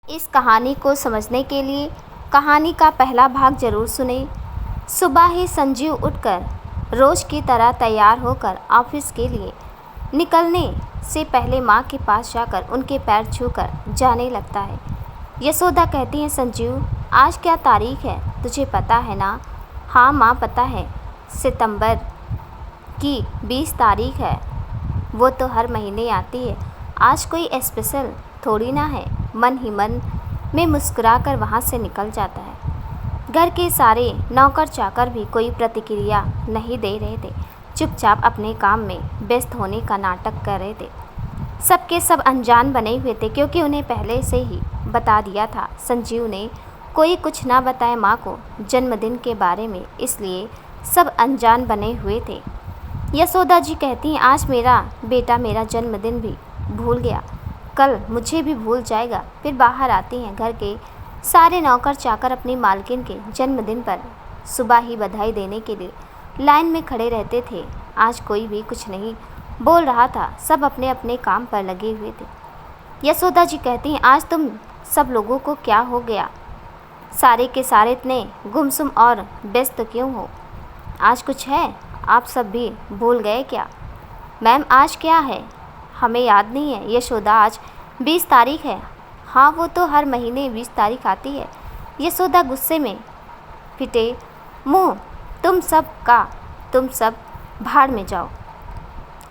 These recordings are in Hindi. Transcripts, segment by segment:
इस कहानी को समझने के लिए कहानी का पहला भाग जरूर सुनें। सुबह ही संजीव उठकर रोज की तरह तैयार होकर ऑफिस के लिए निकलने से पहले माँ के पास जाकर उनके पैर छूकर जाने लगता है। यशोदा कहती है, संजीव आज क्या तारीख है तुझे पता है ना? हाँ माँ पता है, सितंबर की 20 तारीख है। वो तो हर महीने आती है, आज कोई स्पेशल थोड़ी ना है। मन ही मन में मुस्कुराकर वहाँ से निकल जाता है। घर के सारे नौकर चाकर भी कोई प्रतिक्रिया नहीं दे रहे थे, चुपचाप अपने काम में व्यस्त होने का नाटक कर रहे थे। सबके सब अनजान बने हुए थे क्योंकि उन्हें पहले से ही बता दिया था। संजीव ने कोई कुछ ना बताया माँ को जन्मदिन के बारे में, इसलिए सब अनजान बने हुए थे। यशोदा जी कहती हैं, आज मेरा बेटा मेरा जन्मदिन भी भूल गया, कल मुझे भी भूल जाएगा। फिर बाहर आती हैं। घर के सारे नौकर चाकर अपनी मालकिन के जन्मदिन पर सुबह ही बधाई देने के लिए लाइन में खड़े रहते थे। आज कोई भी कुछ नहीं बोल रहा था, सब अपने अपने काम पर लगे हुए थे। यशोदा जी कहती हैं, आज तुम सब लोगों को क्या हो गया? सारे के सारे इतने गुमसुम और व्यस्त क्यों हो? आज कुछ है? आप सब भी भूल गए क्या? मैम आज क्या है? हमें याद नहीं है। यशोदा आज 20 तारीख है। हाँ वो तो हर महीने 20 तारीख आती है। यशोदा गुस्से में फिटे मुँह, तुम सब भाड़ में जाओ।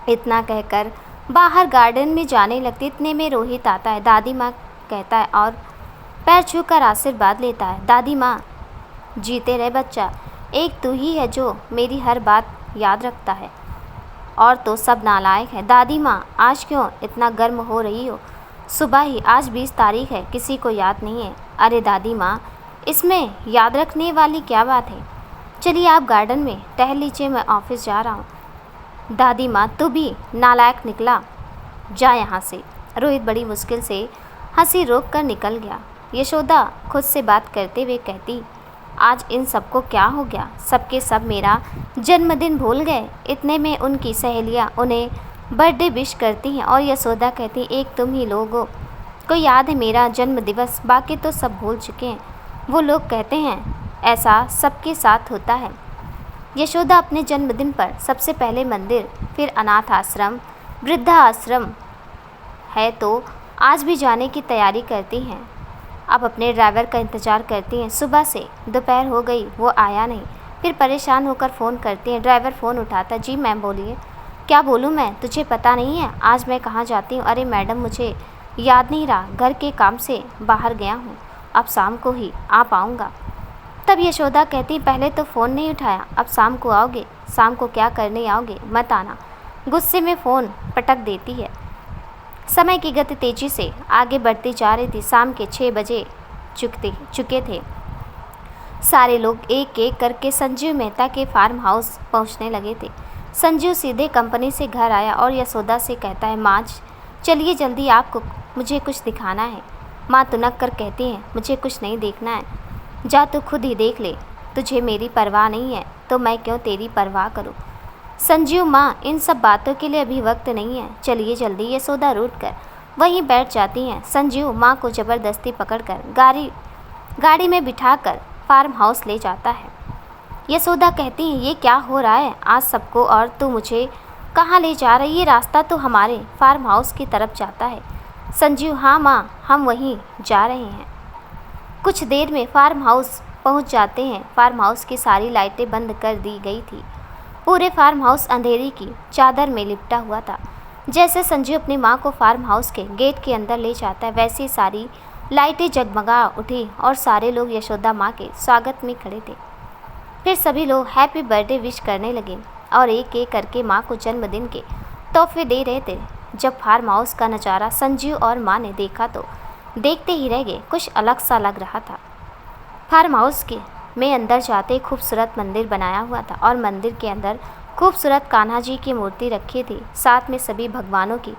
इतना कहकर बाहर गार्डन में जाने लगती। इतने में रोहित आता है। दादी माँ कहता है और पैर छूकर आशीर्वाद लेता है। दादी माँ जीते रहे बच्चा, एक तू ही है जो मेरी हर बात याद रखता है, और तो सब नालायक है। दादी माँ आज क्यों इतना गर्म हो रही हो? सुबह ही आज 20 तारीख है, किसी को याद नहीं है। अरे दादी माँ इसमें याद रखने वाली क्या बात है? चलिए आप गार्डन में टहल लीजिए, मैं ऑफिस जा रहा हूँ। दादी माँ तू भी नालायक निकला, जा यहाँ से। रोहित बड़ी मुश्किल से हंसी रोक कर निकल गया। यशोदा खुद से बात करते हुए कहती, आज इन सबको क्या हो गया? सबके सब मेरा जन्मदिन भूल गए। इतने में उनकी सहेलियाँ उन्हें बर्थडे विश करती हैं और यशोदा कहती, एक तुम ही लोगों को याद है मेरा जन्म दिवस, बाकी तो सब भूल चुके हैं। वो लोग कहते हैं ऐसा सबके साथ होता है। यशोदा अपने जन्मदिन पर सबसे पहले मंदिर, फिर अनाथ आश्रम, वृद्धा आश्रम है तो आज भी जाने की तैयारी करती हैं। अब अपने ड्राइवर का इंतज़ार करती हैं। सुबह से दोपहर हो गई, वो आया नहीं। फिर परेशान होकर फ़ोन करती हैं। ड्राइवर फ़ोन उठाता, जी मैम बोलिए। क्या बोलूँ मैं, तुझे पता नहीं है आज मैं कहाँ जाती हूँ? अरे मैडम मुझे याद नहीं रहा, घर के काम से बाहर गया हूँ, अब शाम को ही आ पाऊँगा। तब यशोदा कहती, पहले तो फ़ोन नहीं उठाया, अब शाम को आओगे? शाम को क्या करने आओगे? मत आना। गुस्से में फ़ोन पटक देती है। समय की गति तेजी से आगे बढ़ती जा रही थी। शाम के 6 बजे चुके थे। सारे लोग एक एक करके संजीव मेहता के फार्म हाउस पहुंचने लगे थे। संजीव सीधे कंपनी से घर आया और यशोदा से कहता है, माँ चलिए जल्दी, आपको मुझे कुछ दिखाना है। माँ तुनक कर कहती हैं, मुझे कुछ नहीं देखना है, जा तू खुद ही देख ले। तुझे मेरी परवाह नहीं है तो मैं क्यों तेरी परवाह करूँ? संजीव माँ इन सब बातों के लिए अभी वक्त नहीं है, चलिए जल्दी। यशोदा रूठ कर वहीं बैठ जाती हैं। संजीव माँ को ज़बरदस्ती पकड़कर गाड़ी में बिठाकर फार्म हाउस ले जाता है। यशोदा कहती हैं, ये क्या हो रहा है आज सबको, और तू मुझे कहाँ ले जा रही है? रास्ता तो हमारे फार्म हाउस की तरफ जाता है। संजीव, हाँ माँ हम वहीं जा रहे हैं। कुछ देर में फार्म हाउस पहुँच जाते हैं। फार्म हाउस की सारी लाइटें बंद कर दी गई थी। पूरे फार्म हाउस अंधेरी की चादर में लिपटा हुआ था। जैसे संजीव अपनी माँ को फार्म हाउस के गेट के अंदर ले जाता है, वैसी सारी लाइटें जगमगा उठी और सारे लोग यशोदा माँ के स्वागत में खड़े थे। फिर सभी लोग हैप्पी बर्थडे विश करने लगे और एक एक करके माँ को जन्मदिन के तोहफे दे रहे थे। जब फार्म हाउस का नज़ारा संजीव और माँ ने देखा तो देखते ही रह गए, कुछ अलग सा लग रहा था। फार्म हाउस के में अंदर जाते खूबसूरत मंदिर बनाया हुआ था और मंदिर के अंदर खूबसूरत कान्हा जी की मूर्ति रखी थी। साथ में सभी भगवानों की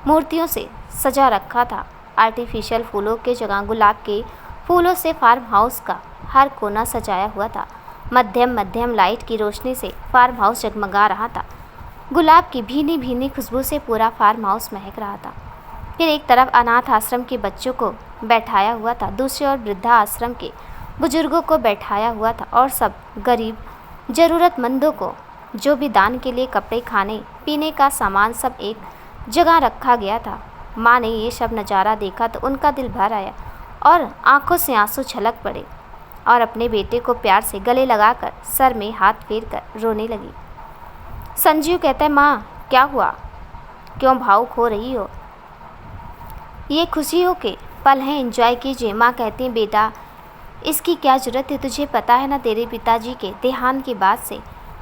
मूर्तियों से सजा रखा था। आर्टिफिशियल फूलों के जगह गुलाब के फूलों से फार्म हाउस का हर कोना सजाया हुआ था। मध्यम लाइट की रोशनी से फार्म हाउस जगमगा रहा था। गुलाब की भीनी भीनी खुशबू से पूरा फार्म हाउस महक रहा था। फिर एक तरफ अनाथ आश्रम के बच्चों को बैठाया हुआ था, दूसरी ओर वृद्धाश्रम के बुजुर्गों को बैठाया हुआ था और सब गरीब ज़रूरतमंदों को जो भी दान के लिए कपड़े, खाने पीने का सामान सब एक जगह रखा गया था। माँ ने ये सब नज़ारा देखा तो उनका दिल भर आया और आंखों से आंसू छलक पड़े और अपने बेटे को प्यार से गले लगाकर सर में हाथ फेर कर रोने लगी। संजीव कहता है, माँ क्या हुआ, क्यों भावुक हो रही हो? ये खुशियों के पल हैं, एंजॉय कीजिए। माँ कहती है, बेटा इसकी क्या ज़रूरत है, तुझे पता है ना तेरे पिताजी के देहांत के बाद से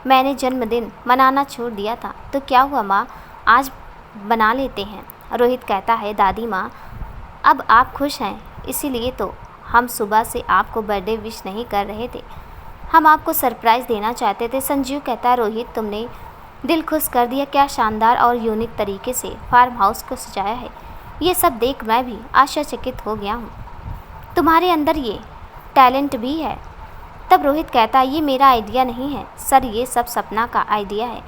मैंने जन्मदिन मनाना छोड़ दिया था। तो क्या हुआ माँ, आज बना लेते हैं। रोहित कहता है, दादी माँ अब आप खुश हैं इसीलिए तो हम सुबह से आपको बर्थडे विश नहीं कर रहे थे, हम आपको सरप्राइज़ देना चाहते थे। संजीव कहता है, रोहित तुमने दिल खुश कर दिया, क्या शानदार और यूनिक तरीके से फार्म हाउस को सजाया है। ये सब देख मैं भी आश्चर्यचकित हो गया हूँ, तुम्हारे अंदर ये टैलेंट भी है। तब रोहित कहता है, ये मेरा आइडिया नहीं है सर, ये सब सपना का आइडिया है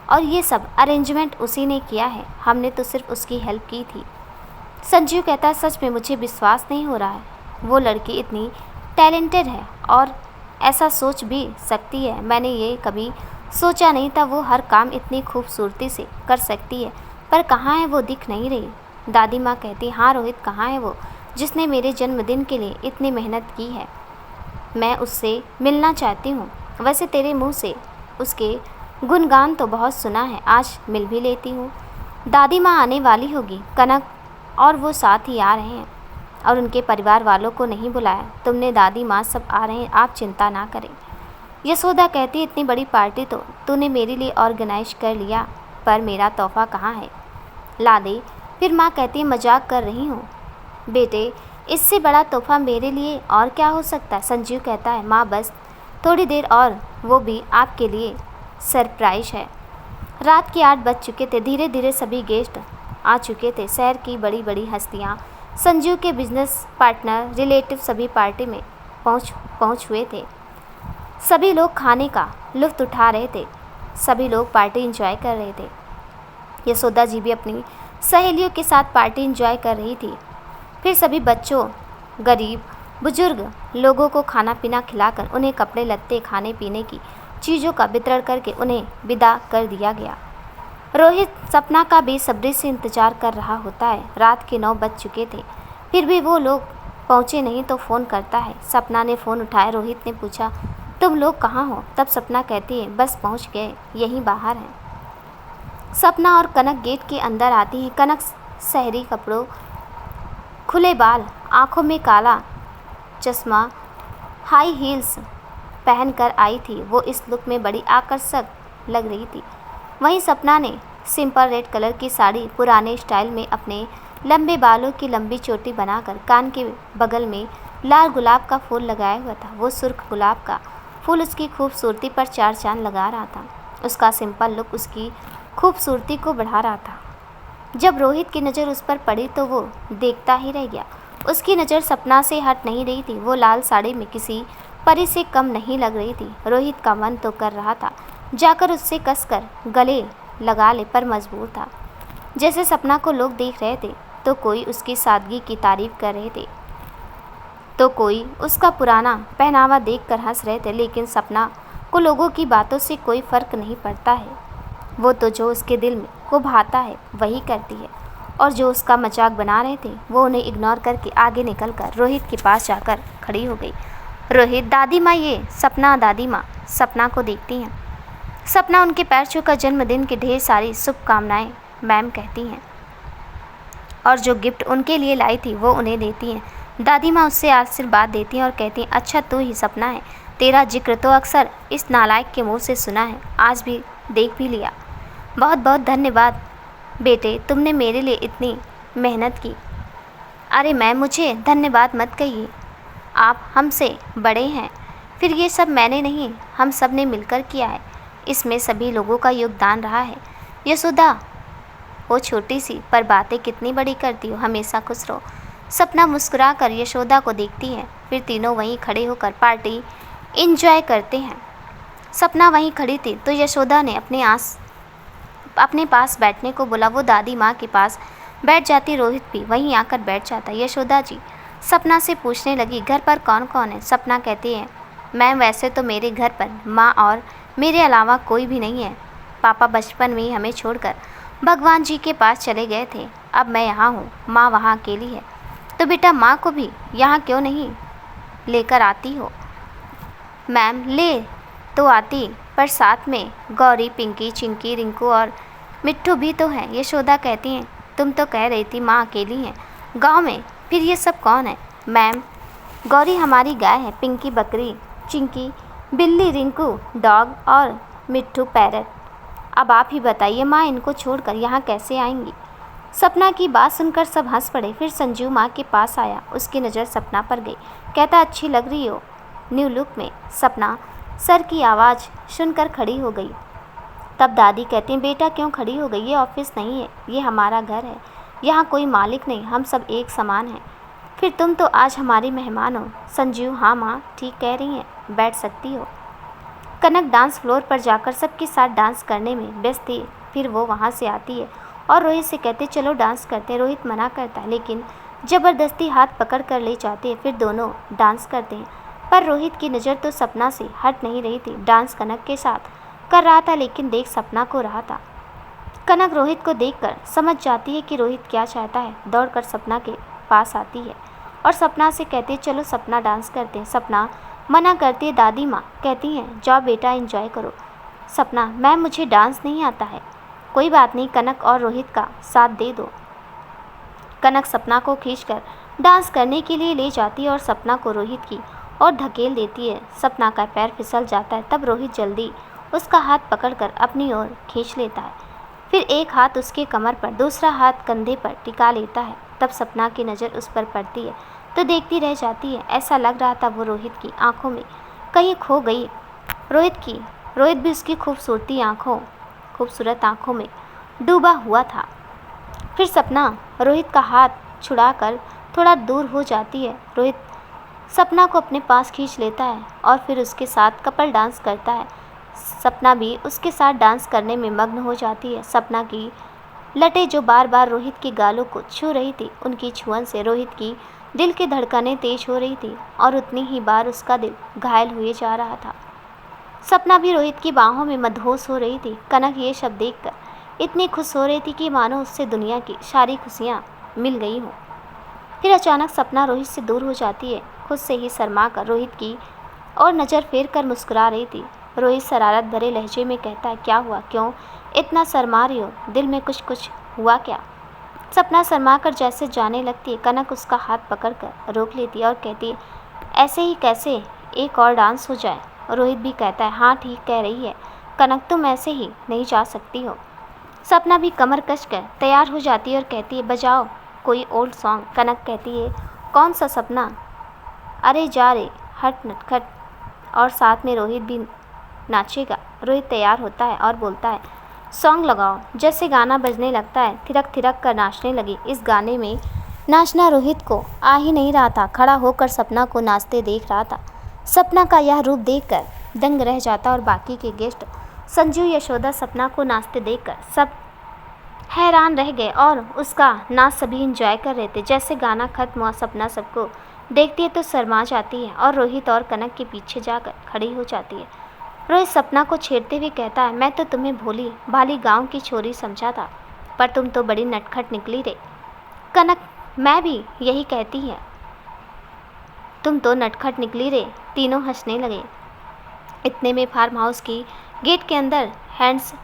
और ये सब अरेंजमेंट उसी ने किया है, हमने तो सिर्फ उसकी हेल्प की थी। संजीव कहता है, सच में मुझे विश्वास नहीं हो रहा है, वो लड़की इतनी टैलेंटेड है और ऐसा सोच भी सकती है। मैंने ये कभी सोचा नहीं था वो हर काम इतनी खूबसूरती से कर सकती है। पर कहाँ है वो, दिख नहीं रही। दादी माँ कहती, हाँ रोहित कहाँ है वो जिसने मेरे जन्मदिन के लिए इतनी मेहनत की है, मैं उससे मिलना चाहती हूँ। वैसे तेरे मुंह से उसके गुणगान तो बहुत सुना है, आज मिल भी लेती हूँ। दादी माँ आने वाली होगी, कनक और वो साथ ही आ रहे हैं और उनके परिवार वालों को नहीं बुलाया तुमने। दादी माँ सब आ रहे हैं, आप चिंता ना करें। यशोदा कहती, इतनी बड़ी पार्टी तो तूने मेरे लिए ऑर्गेनाइज कर लिया, पर मेरा तोहफा कहाँ है, ला दे। फिर माँ कहती, मजाक कर रही हूँ बेटे, इससे बड़ा तोहफा मेरे लिए और क्या हो सकता है। संजीव कहता है, माँ बस थोड़ी देर और, वो भी आपके लिए सरप्राइज है। रात के 8 बज चुके थे, धीरे धीरे सभी गेस्ट आ चुके थे। शहर की बड़ी बड़ी हस्तियाँ, संजीव के बिजनेस पार्टनर, रिलेटिव सभी पार्टी में पहुँच हुए थे। सभी लोग खाने का लुत्फ़ उठा रहे थे, सभी लोग पार्टी एंजॉय कर रहे थे। यशोदा जी भी अपनी सहेलियों के साथ पार्टी एंजॉय कर रही थी। फिर सभी बच्चों, गरीब बुजुर्ग लोगों को खाना पीना खिलाकर उन्हें कपड़े लत्ते, खाने पीने की चीज़ों का वितरण करके उन्हें विदा कर दिया गया। रोहित सपना का बेसब्री से इंतज़ार कर रहा होता है। रात के 9 बज चुके थे, फिर भी वो लोग पहुँचे नहीं तो फ़ोन करता है। सपना ने फ़ोन उठाया। रोहित ने पूछा, तुम लोग कहाँ हो? तब सपना कहती है, बस पहुँच गए, यहीं बाहर हैं। सपना और कनक गेट के अंदर आती है। कनक शहरी कपड़ों, खुले बाल, आँखों में काला चश्मा, हाई हील्स पहनकर आई थी। वो इस लुक में बड़ी आकर्षक लग रही थी। वहीं सपना ने सिंपल रेड कलर की साड़ी पुराने स्टाइल में अपने लंबे बालों की लंबी चोटी बनाकर कान के बगल में लाल गुलाब का फूल लगाया हुआ था। वो सुर्ख गुलाब का फूल उसकी खूबसूरती पर 4 चांद लगा रहा था। उसका सिंपल लुक उसकी खूबसूरती को बढ़ा रहा था। जब रोहित की नज़र उस पर पड़ी तो वो देखता ही रह गया। उसकी नज़र सपना से हट नहीं रही थी। वो लाल साड़ी में किसी परी से कम नहीं लग रही थी। रोहित का मन तो कर रहा था जाकर उससे कसकर गले लगा ले, पर मजबूर था। जैसे सपना को लोग देख रहे थे तो कोई उसकी सादगी की तारीफ कर रहे थे, तो कोई उसका पुराना पहनावा देखकर हंस रहे थे। लेकिन सपना को लोगों की बातों से कोई फ़र्क नहीं पड़ता है। वो तो जो उसके दिल में को भाता है वही करती है, और जो उसका मजाक बना रहे थे वो उन्हें इग्नोर करके आगे निकलकर रोहित के पास जाकर खड़ी हो गई। रोहित, दादी माँ, ये सपना। दादी माँ सपना को देखती हैं। सपना उनके पैर छूकर जन्मदिन की ढेर सारी शुभकामनाएं मैम कहती हैं और जो गिफ्ट उनके लिए लाई थी वो उन्हें देती हैं। दादी माँ उससे आशीर्वाद देती हैं और कहती हैं, अच्छा तू ही सपना है, तेरा जिक्र तो अक्सर इस नालायक के मुंह से सुना है, आज भी देख भी लिया। बहुत बहुत धन्यवाद बेटे, तुमने मेरे लिए इतनी मेहनत की। अरे मैम, मुझे धन्यवाद मत कहिए, आप हमसे बड़े हैं। फिर ये सब मैंने नहीं, हम सब ने मिलकर किया है, इसमें सभी लोगों का योगदान रहा है। यशोदा, वो छोटी सी पर बातें कितनी बड़ी करती हो, हमेशा खुश रहो। सपना मुस्कुरा कर यशोदा को देखती है। फिर तीनों वहीं खड़े होकर पार्टी एंजॉय करते हैं। सपना वहीं खड़ी थी तो यशोदा ने अपने पास बैठने को बोला। वो दादी माँ के पास बैठ जाती। रोहित भी वहीं आकर बैठ जाता। यशोदा जी, सपना से पूछने लगी, घर पर कौन कौन है? सपना कहती है, मैम वैसे तो मेरे घर पर माँ और मेरे अलावा कोई भी नहीं है। पापा बचपन में ही हमें छोड़कर भगवान जी के पास चले गए थे। अब मैं यहाँ हूँ, माँ वहाँ अकेली है। तो बेटा माँ को भी यहाँ क्यों नहीं लेकर आती हो? मैम ले तो आती, पर साथ में गौरी, पिंकी, चिंकी, रिंकू और मिट्ठू भी तो हैं। यशोदा कहती हैं, तुम तो कह रही थी माँ अकेली हैं गांव में, फिर ये सब कौन है? मैम गौरी हमारी गाय है, पिंकी बकरी, चिंकी बिल्ली, रिंकू डॉग और मिट्ठू पैरट। अब आप ही बताइए माँ इनको छोड़कर यहाँ कैसे आएंगी? सपना की बात सुनकर सब हंस पड़े। फिर संजीव माँ के पास आया, उसकी नज़र सपना पर गई। कहता, अच्छी लग रही हो न्यू लुक में। सपना सर की आवाज़ सुनकर खड़ी हो गई। तब दादी कहती हैं, बेटा क्यों खड़ी हो गई? ये ऑफिस नहीं है, ये हमारा घर है। यहाँ कोई मालिक नहीं, हम सब एक समान हैं। फिर तुम तो आज हमारी मेहमान हो। संजीव, हाँ माँ ठीक कह रही हैं, बैठ सकती हो। कनक डांस फ्लोर पर जाकर सबके साथ डांस करने में व्यस्त थी। फिर वो वहाँ से आती है और रोहित से कहते, चलो डांस करते हैं। रोहित मना करता है, लेकिन ज़बरदस्ती हाथ पकड़ कर ले जाती है। फिर दोनों डांस करते हैं, पर रोहित की नज़र तो सपना से हट नहीं रही थी। डांस कनक के साथ कर रहा था, लेकिन देख सपना को रहा था। कनक रोहित को देखकर समझ जाती है कि रोहित क्या चाहता है। दौड़कर सपना के पास आती है और सपना से कहती है, चलो सपना डांस करते हैं। सपना मना करती है। दादी माँ कहती हैं, जाओ बेटा एंजॉय करो। सपना, मैम मुझे डांस नहीं आता है। कोई बात नहीं, कनक और रोहित का साथ दे दो। कनक सपना को खींचकर डांस करने के लिए ले जाती है और सपना को रोहित की और धकेल देती है। सपना का पैर फिसल जाता है। तब रोहित जल्दी उसका हाथ पकड़कर अपनी ओर खींच लेता है। फिर एक हाथ उसके कमर पर, दूसरा हाथ कंधे पर टिका लेता है। तब सपना की नज़र उस पर पड़ती है तो देखती रह जाती है। ऐसा लग रहा था वो रोहित की आंखों में कहीं खो गई। रोहित भी उसकी खूबसूरत आंखों में डूबा हुआ था। फिर सपना रोहित का हाथ छुड़ाकर थोड़ा दूर हो जाती है। रोहित सपना को अपने पास खींच लेता है और फिर उसके साथ कपल डांस करता है। सपना भी उसके साथ डांस करने में मग्न हो जाती है। सपना की लटें जो बार बार रोहित की गालों को छू रही थी, उनकी छुअन से रोहित की दिल की धड़कनें तेज हो रही थी और उतनी ही बार उसका दिल घायल हुए जा रहा था। सपना भी रोहित की बाहों में मदहोश हो रही थी। कनक ये सब देखकर इतनी खुश हो रही थी कि मानो उससे दुनिया की सारी खुशियाँ मिल गई हों। फिर अचानक सपना रोहित से दूर हो जाती है। खुद से ही शर्मा कर रोहित की और नज़र फेर कर मुस्कुरा रही थी। रोहित शरारत भरे लहजे में कहता है, क्या हुआ, क्यों इतना शर्मा रही हो? दिल में कुछ हुआ क्या? सपना शर्मा कर जैसे जाने लगती है। कनक उसका हाथ पकड़कर रोक लेती है और कहती है, ऐसे ही कैसे एक और डांस हो जाए। रोहित भी कहता है, हाँ ठीक कह रही है कनक, तुम ऐसे ही नहीं जा सकती हो। सपना भी कमर कसकर तैयार हो जाती है और कहती है, बजाओ कोई ओल्ड सॉन्ग। कनक कहती है, कौन सा सपना? अरे जा रे हट नटखट। और साथ में रोहित भी नाचेगा। रोहित तैयार होता है और बोलता है, सॉन्ग लगाओ। जैसे गाना बजने लगता है, थिरक थिरक कर नाचने लगी। इस गाने में नाचना रोहित को आ ही नहीं रहा था। खड़ा होकर सपना को नाचते देख रहा था। सपना का यह रूप देखकर दंग रह जाता और बाकी के गेस्ट संजू, यशोदा सपना को नाचते देखकर सब हैरान रह गए और उसका नाच सभी इंजॉय कर रहे थे। जैसे गाना खत्म हुआ, सपना सबको देखती है तो शर्मा जाती है और रोहित और कनक के पीछे जाकर खड़ी हो जाती है। रोहित सपना को छेड़ते हुए कहता है, मैं तो तुम्हें भोली भाली गांव की छोरी समझा था, पर तुम तो बड़ी नटखट निकली रे। कनक, मैं भी यही कहती है, तुम तो नटखट निकली रे। तीनों हंसने लगे। इतने में फार्म हाउस की गेट के अंदर हैंड्स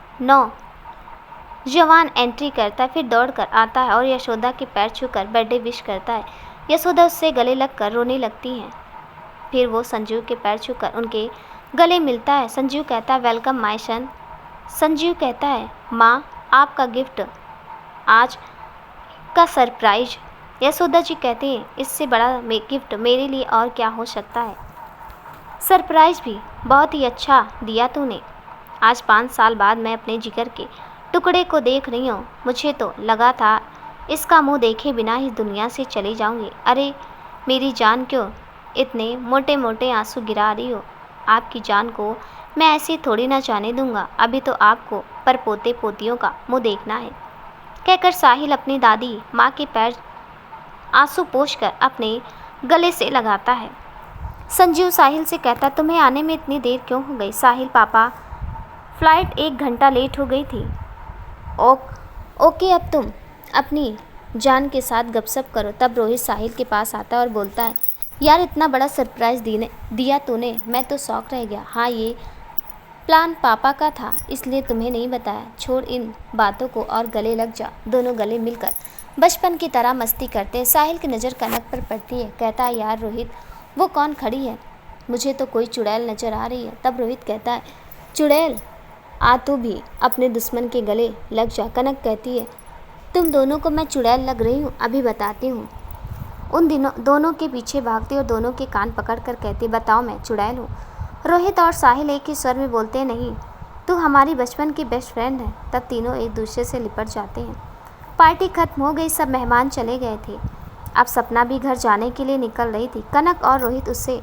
जवान एंट्री करता है। फिर दौड़कर आता है और यशोदा के पैर छूकर बर्थडे विश करता है। यशोदा उससे गले लगकर रोने लगती हैं। फिर वो संजीव के पैर छूकर उनके गले मिलता है। संजीव कहता है, वेलकम माय सन। संजीव कहता है, माँ आपका गिफ्ट आज का सरप्राइज। यशोदा जी कहती हैं, इससे बड़ा गिफ्ट मेरे लिए और क्या हो सकता है। सरप्राइज भी बहुत ही अच्छा दिया तूने। आज 5 साल बाद मैं अपने जिगर के टुकड़े को देख रही हूँ। मुझे तो लगा था इसका मुंह देखे बिना ही दुनिया से चली जाऊंगी। अरे मेरी जान, क्यों इतने मोटे मोटे आंसू गिरा रही हो? आपकी जान को मैं ऐसे थोड़ी ना जाने दूंगा। अभी तो आपको पर पोते पोतियों का मुंह देखना है। कहकर साहिल अपनी दादी माँ के पैर आंसू पोंछकर अपने गले से लगाता है। संजीव साहिल से कहता, तुम्हें आने में इतनी देर क्यों हो गई? साहिल, पापा, फ्लाइट 1 घंटा लेट हो गई थी। ओके, अब तुम अपनी जान के साथ गपशप करो। तब रोहित साहिल के पास आता है और बोलता है, यार इतना बड़ा सरप्राइज़ दिया तूने, मैं तो शॉक रह गया। हाँ, ये प्लान पापा का था, इसलिए तुम्हें नहीं बताया। छोड़ इन बातों को और गले लग जा। दोनों गले मिलकर बचपन की तरह मस्ती करते हैं। साहिल की नज़र कनक पर पड़ती है। कहता है, यार रोहित, वो कौन खड़ी है? मुझे तो कोई चुड़ैल नज़र आ रही है। तब रोहित कहता है, चुड़ैल? आ तू भी अपने दुश्मन के गले लग जा। कनक कहती है, तुम दोनों को मैं चुड़ैल लग रही हूँ? अभी बताती हूँ। उन दोनों के पीछे भागती और दोनों के कान पकड़कर कहती, बताओ मैं चुड़ैल हूँ? रोहित और साहिल एक ही स्वर में बोलते हैं, नहीं, तू हमारी बचपन की बेस्ट फ्रेंड है। तब तीनों एक दूसरे से लिपट जाते हैं। पार्टी खत्म हो गई, सब मेहमान चले गए थे। अब सपना भी घर जाने के लिए निकल रही थी। कनक और रोहित उसे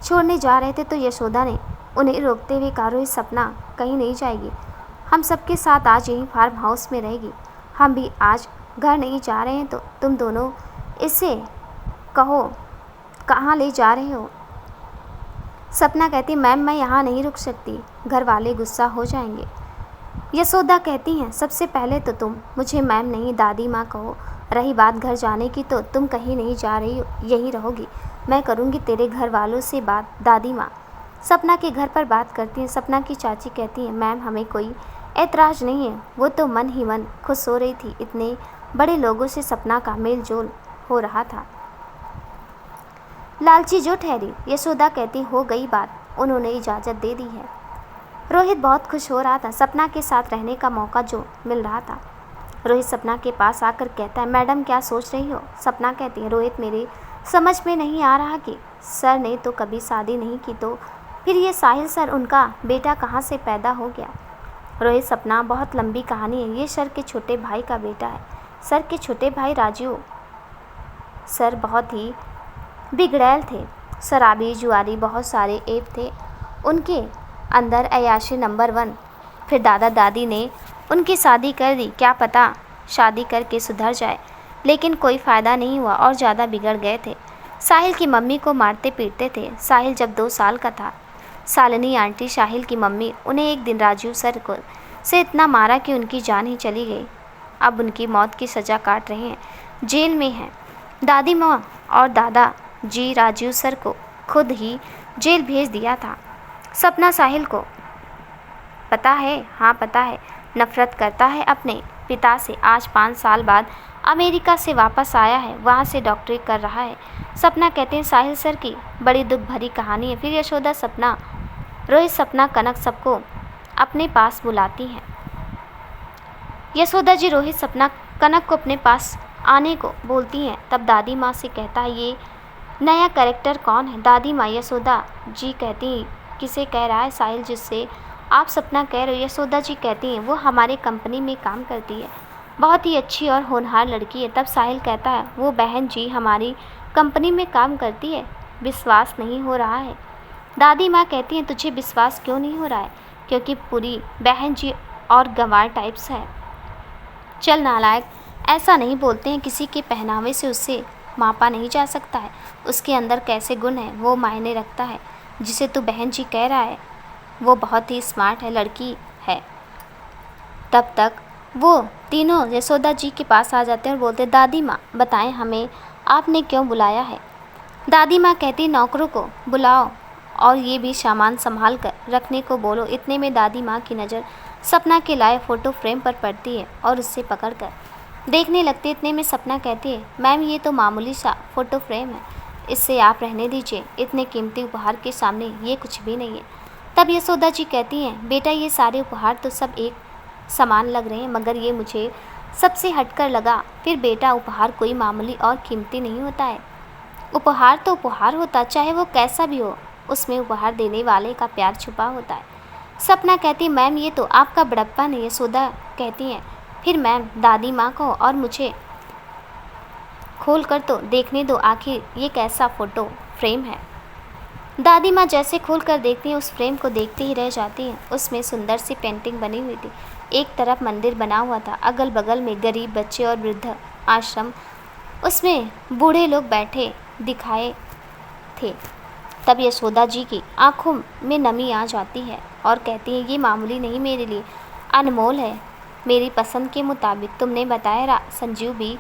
छोड़ने जा रहे थे तो यशोदा ने उन्हें रोकते हुए कहा, रोहित, सपना कहीं नहीं जाएगी, हम सबके साथ आज यहीं फार्म हाउस में रहेगी। हम भी आज घर नहीं जा रहे हैं, तो तुम दोनों इसे कहो कहाँ ले जा रहे हो? सपना कहती, मैम मैं यहाँ नहीं रुक सकती, घर वाले गुस्सा हो जाएंगे। यशोदा कहती हैं, सबसे पहले तो तुम मुझे मैम नहीं दादी माँ कहो। रही बात घर जाने की, तो तुम कहीं नहीं जा रही हो, यहीं रहोगी। मैं करूँगी तेरे घर वालों से बात। दादी माँ सपना के घर पर बात करती हैं। सपना की चाची कहती हैं, मैम हमें कोई ऐतराज़ नहीं है। वो तो मन ही मन खुश हो रही थी, इतने बड़े लोगों से सपना का मेल जोल हो रहा था। लालची जो ठहरी। यशोदा कहती, हो गई बात, उन्होंने इजाज़त दे दी है। रोहित बहुत खुश हो रहा था, सपना के साथ रहने का मौका जो मिल रहा था। रोहित सपना के पास आकर कहता है, मैडम क्या सोच रही हो? सपना कहती है, रोहित मेरे समझ में नहीं आ रहा कि सर ने तो कभी शादी नहीं की, तो फिर ये साहिल सर, उनका बेटा कहाँ से पैदा हो गया? रोहित, सपना बहुत लंबी कहानी है, ये सर के छोटे भाई का बेटा है। सर के छोटे भाई राजू सर बहुत ही बिगड़ैल थे, शराबी, जुआरी, बहुत सारे ऐब थे उनके अंदर, अय्याशी नंबर 1। फिर दादा दादी ने उनकी शादी कर दी, क्या पता शादी करके सुधर जाए, लेकिन कोई फ़ायदा नहीं हुआ और ज़्यादा बिगड़ गए थे। साहिल की मम्मी को मारते पीटते थे। साहिल जब 2 साल का था, शालिनी आंटी साहिल की मम्मी उन्हें एक दिन राजू सर को से इतना मारा कि उनकी जान ही चली गई। अब उनकी मौत की सज़ा काट रहे हैं, जेल में हैं। दादी माँ और दादा जी राजू सर को खुद ही जेल भेज दिया था। सपना साहिल को पता है, हाँ पता है, नफ़रत करता है अपने पिता से। आज 5 साल बाद अमेरिका से वापस आया है, वहाँ से डॉक्टरी कर रहा है। सपना कहते हैं, साहिल सर की बड़ी दुख भरी कहानी है। फिर यशोदा, सपना, रोहित, सपना, कनक सबको अपने पास बुलाती हैं। यशोदा जी रोहित, सपना, कनक को अपने पास आने को बोलती हैं। तब दादी माँ से कहता है, ये नया कैरेक्टर कौन है? दादी माँ, यशोदा जी कहती, किसे कह रहा है? साहिल जिससे आप सपना कह रहे हो। यशोदा जी कहती हैं, वो हमारे कंपनी में काम करती है, बहुत ही अच्छी और होनहार लड़की है। तब साहिल कहता है, वो बहन जी हमारी कंपनी में काम करती है, विश्वास नहीं हो रहा है। दादी माँ कहती हैं, तुझे विश्वास क्यों नहीं हो रहा है? क्योंकि पूरी बहन जी और गंवार टाइप्स है। चल नालायक, ऐसा नहीं बोलते हैं, किसी के पहनावे से उससे मापा नहीं जा सकता है, उसके अंदर कैसे गुण है वो मायने रखता है। जिसे तू बहन जी कह रहा है वो बहुत ही स्मार्ट है, लड़की है। तब तक वो तीनों यशोदा जी के पास आ जाते हैं और बोलते, दादी माँ बताएं हमें आपने क्यों बुलाया है? दादी माँ कहती, नौकरों को बुलाओ और ये भी सामान संभाल कर रखने को बोलो। इतने में दादी माँ की नज़र सपना के लाए फ़ोटो फ्रेम पर पड़ती है और उससे पकड़कर देखने लगती। इतने में सपना कहती है, मैम ये तो मामूली सा फ़ोटो फ्रेम है, इससे आप रहने दीजिए, इतने कीमती उपहार के सामने ये कुछ भी नहीं है। तब यशोदा जी कहती हैं, बेटा ये सारे उपहार तो सब एक समान लग रहे हैं, मगर ये मुझे सबसे हटकर लगा। फिर बेटा उपहार कोई मामूली और कीमती नहीं होता है, उपहार तो उपहार होता, चाहे वो कैसा भी हो, उसमें उपहार देने वाले का प्यार छुपा होता है। सपना कहती, मैम ये तो आपका बड़प्पन है। यशोदा कहती हैं, फिर मैम दादी माँ को और मुझे खोल कर तो देखने दो, आखिर ये कैसा फ़ोटो फ्रेम है। दादी माँ जैसे खोल कर देखती हैं, उस फ्रेम को देखते ही रह जाती हैं। उसमें सुंदर सी पेंटिंग बनी हुई थी, एक तरफ मंदिर बना हुआ था, अगल बगल में गरीब बच्चे और वृद्ध आश्रम, उसमें बूढ़े लोग बैठे दिखाए थे। तब यशोदा जी की आंखों में नमी आ जाती है और कहती है, ये मामूली नहीं, मेरे लिए अनमोल है, मेरी पसंद के मुताबिक तुमने बताया। संजीव भी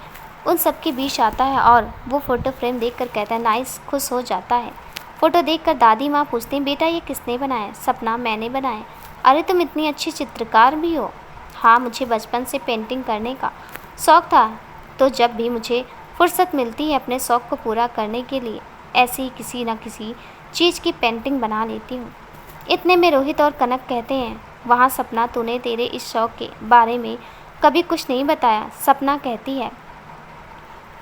उन सब के बीच आता है और वो फ़ोटो फ्रेम देखकर कहता है, नाइस। खुश हो जाता है। फ़ोटो देखकर दादी माँ पूछती हैं, बेटा ये किसने बनाया? सपना, मैंने बनाया। अरे तुम इतनी अच्छी चित्रकार भी हो? हाँ, मुझे बचपन से पेंटिंग करने का शौक़ था, तो जब भी मुझे फुर्सत मिलती है अपने शौक़ को पूरा करने के लिए ऐसे ही किसी न किसी चीज़ की पेंटिंग बना लेती हूँ। इतने में रोहित और कनक कहते हैं, वहाँ सपना, तूने तेरे इस शौक़ के बारे में कभी कुछ नहीं बताया। सपना कहती है,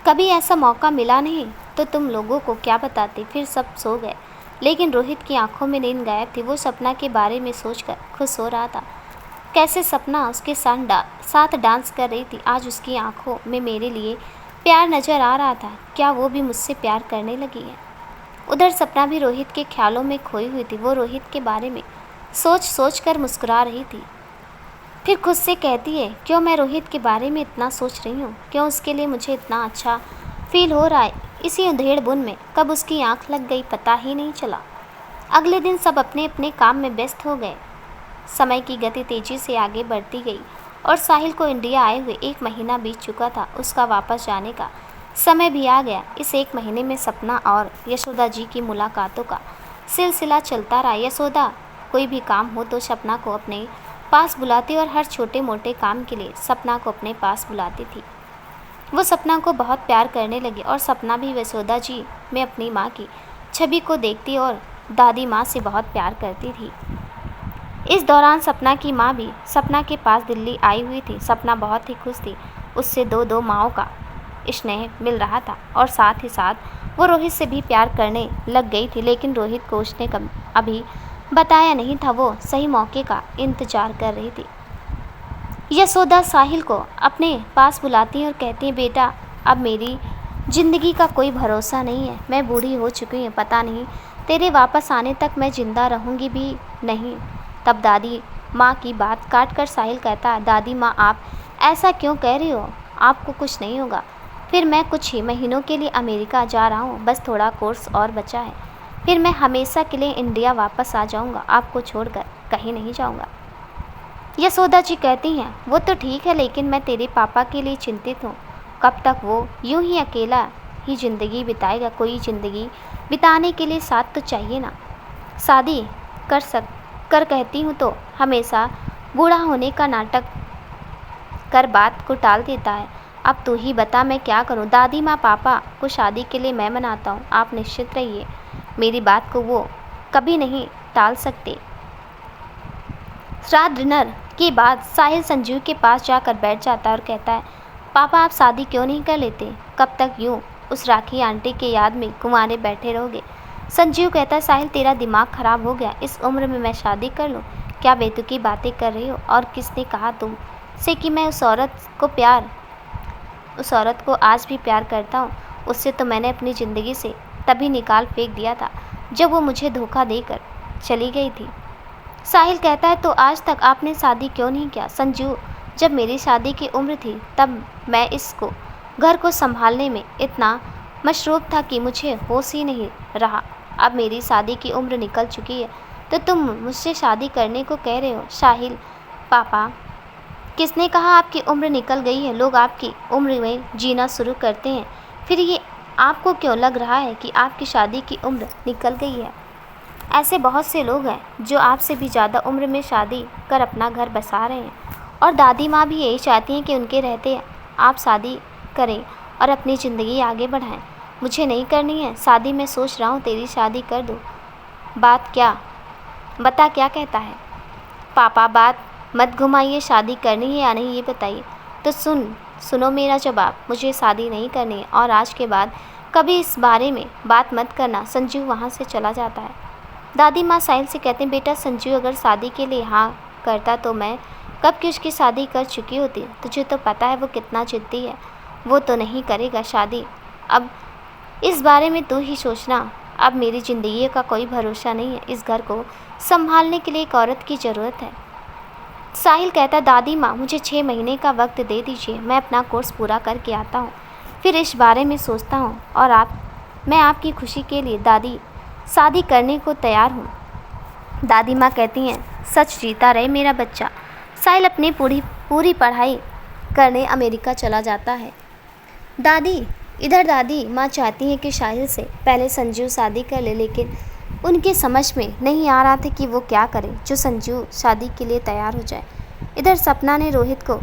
कभी ऐसा मौका मिला नहीं तो तुम लोगों को क्या बताते, फिर सब सो गए। लेकिन रोहित की आंखों में नींद गायब थी। वो सपना के बारे में सोचकर खुश हो रहा था। कैसे सपना उसके साथ डांस कर रही थी। आज उसकी आंखों में मेरे लिए प्यार नज़र आ रहा था। क्या वो भी मुझसे प्यार करने लगी है? उधर सपना भी रोहित के ख्यालों में खोई हुई थी। वो रोहित के बारे में सोच कर मुस्कुरा रही थी। फिर खुद से कहती है, क्यों मैं रोहित के बारे में इतना सोच रही हूँ? क्यों उसके लिए मुझे इतना अच्छा फील हो रहा है? इसी उधेड़ बुन में कब उसकी आंख लग गई पता ही नहीं चला। अगले दिन सब अपने अपने काम में व्यस्त हो गए। समय की गति तेजी से आगे बढ़ती गई और साहिल को इंडिया आए हुए 1 महीना बीत चुका था। उसका वापस जाने का समय भी आ गया। इस 1 महीने में सपना और यशोदा जी की मुलाकातों का सिलसिला चलता रहा। यशोदा कोई भी काम हो तो सपना को अपने पास बुलाती और हर छोटे मोटे काम के लिए सपना को अपने पास बुलाती थी। वो सपना को बहुत प्यार करने लगी और सपना भी यशोदा जी में अपनी माँ की छवि को देखती और दादी माँ से बहुत प्यार करती थी। इस दौरान सपना की माँ भी सपना के पास दिल्ली आई हुई थी। सपना बहुत ही खुश थी। उससे दो माँओं का स्नेह मिल रहा था और साथ ही साथ वो रोहित से भी प्यार करने लग गई थी। लेकिन रोहित को उसने अभी बताया नहीं था। वो सही मौके का इंतजार कर रही थी। यशोदा साहिल को अपने पास बुलाती है और कहती है, बेटा अब मेरी ज़िंदगी का कोई भरोसा नहीं है। मैं बूढ़ी हो चुकी हूँ। पता नहीं तेरे वापस आने तक मैं ज़िंदा रहूँगी भी नहीं। तब दादी माँ की बात काट कर साहिल कहता है, दादी माँ आप ऐसा क्यों कह रही हो? आपको कुछ नहीं होगा। फिर मैं कुछ ही महीनों के लिए अमेरिका जा रहा हूँ। बस थोड़ा कोर्स और बचा है। फिर मैं हमेशा के लिए इंडिया वापस आ जाऊँगा। आपको छोड़कर कहीं नहीं जाऊँगा। यशोदा जी कहती हैं, वो तो ठीक है, लेकिन मैं तेरे पापा के लिए चिंतित हूँ। कब तक वो यूं ही अकेला ही ज़िंदगी बिताएगा? कोई ज़िंदगी बिताने के लिए साथ तो चाहिए ना। शादी कर कहती हूँ तो हमेशा बूढ़ा होने का नाटक कर बात को टाल देता है। अब तू ही बता मैं क्या करूँ? दादी माँ पापा को शादी के लिए मैं मनाता हूँ। आप निश्चित रहिए, मेरी बात को वो कभी नहीं टाल सकते। रात डिनर के बाद साहिल संजीव के पास जाकर बैठ जाता है और कहता है, पापा आप शादी क्यों नहीं कर लेते? कब तक यूँ उस राखी आंटी के याद में कुंवारे बैठे रहोगे? संजीव कहता है, साहिल तेरा दिमाग ख़राब हो गया। इस उम्र में मैं शादी कर लूँ? क्या बेतुकी बातें कर रही हो? और किसने कहा तुम से कि मैं उस औरत को आज भी प्यार करता हूँ? उससे तो मैंने अपनी ज़िंदगी से तभी निकाल फेंक दिया था जब वो मुझे धोखा देकर चली गई थी। साहिल कहता है, तो आज तक आपने शादी क्यों नहीं किया? संजू, जब मेरी शादी की उम्र थी तब मैं इसको घर को संभालने में इतना मशरूफ़ था कि मुझे होश ही नहीं रहा। अब मेरी शादी की उम्र निकल चुकी है तो तुम मुझसे शादी करने को कह रहे हो? साहिल, पापा किसने कहा आपकी उम्र निकल गई है? लोग आपकी उम्र में जीना शुरू करते हैं, फिर ये आपको क्यों लग रहा है कि आपकी शादी की उम्र निकल गई है? ऐसे बहुत से लोग हैं जो आपसे भी ज़्यादा उम्र में शादी कर अपना घर बसा रहे हैं और दादी माँ भी यही चाहती हैं कि उनके रहते आप शादी करें और अपनी ज़िंदगी आगे बढ़ाएं। मुझे नहीं करनी है शादी। मैं सोच रहा हूँ तेरी शादी कर दूँ। बता क्या कहता है? पापा बात मत घुमाइए, शादी करनी है या नहीं ये बताइए। तो सुनो मेरा जवाब, मुझे शादी नहीं करनी है और आज के बाद कभी इस बारे में बात मत करना। संजीव वहाँ से चला जाता है। दादी माँ साहिल से कहते हैं, बेटा संजीव अगर शादी के लिए हाँ करता तो मैं कब की उसकी शादी कर चुकी होती। तुझे तो पता है वो कितना जिद्दी है। वो तो नहीं करेगा शादी। अब इस बारे में तू ही सोचना। अब मेरी ज़िंदगी का कोई भरोसा नहीं है। इस घर को संभालने के लिए एक औरत की ज़रूरत है। साहिल कहता है, दादी माँ मुझे 6 महीने का वक्त दे दीजिए। मैं अपना कोर्स पूरा करके आता हूँ, फिर इस बारे में सोचता हूँ और आप मैं आपकी खुशी के लिए दादी शादी करने को तैयार हूँ। दादी माँ कहती हैं, सच जीता रहे मेरा बच्चा। साहिल अपनी पूरी पढ़ाई करने अमेरिका चला जाता है। दादी माँ चाहती हैं कि साहिल से पहले संजू शादी कर ले, लेकिन उनके समझ में नहीं आ रहा था कि वो क्या करे जो संजू शादी के लिए तैयार हो जाए। इधर सपना ने रोहित को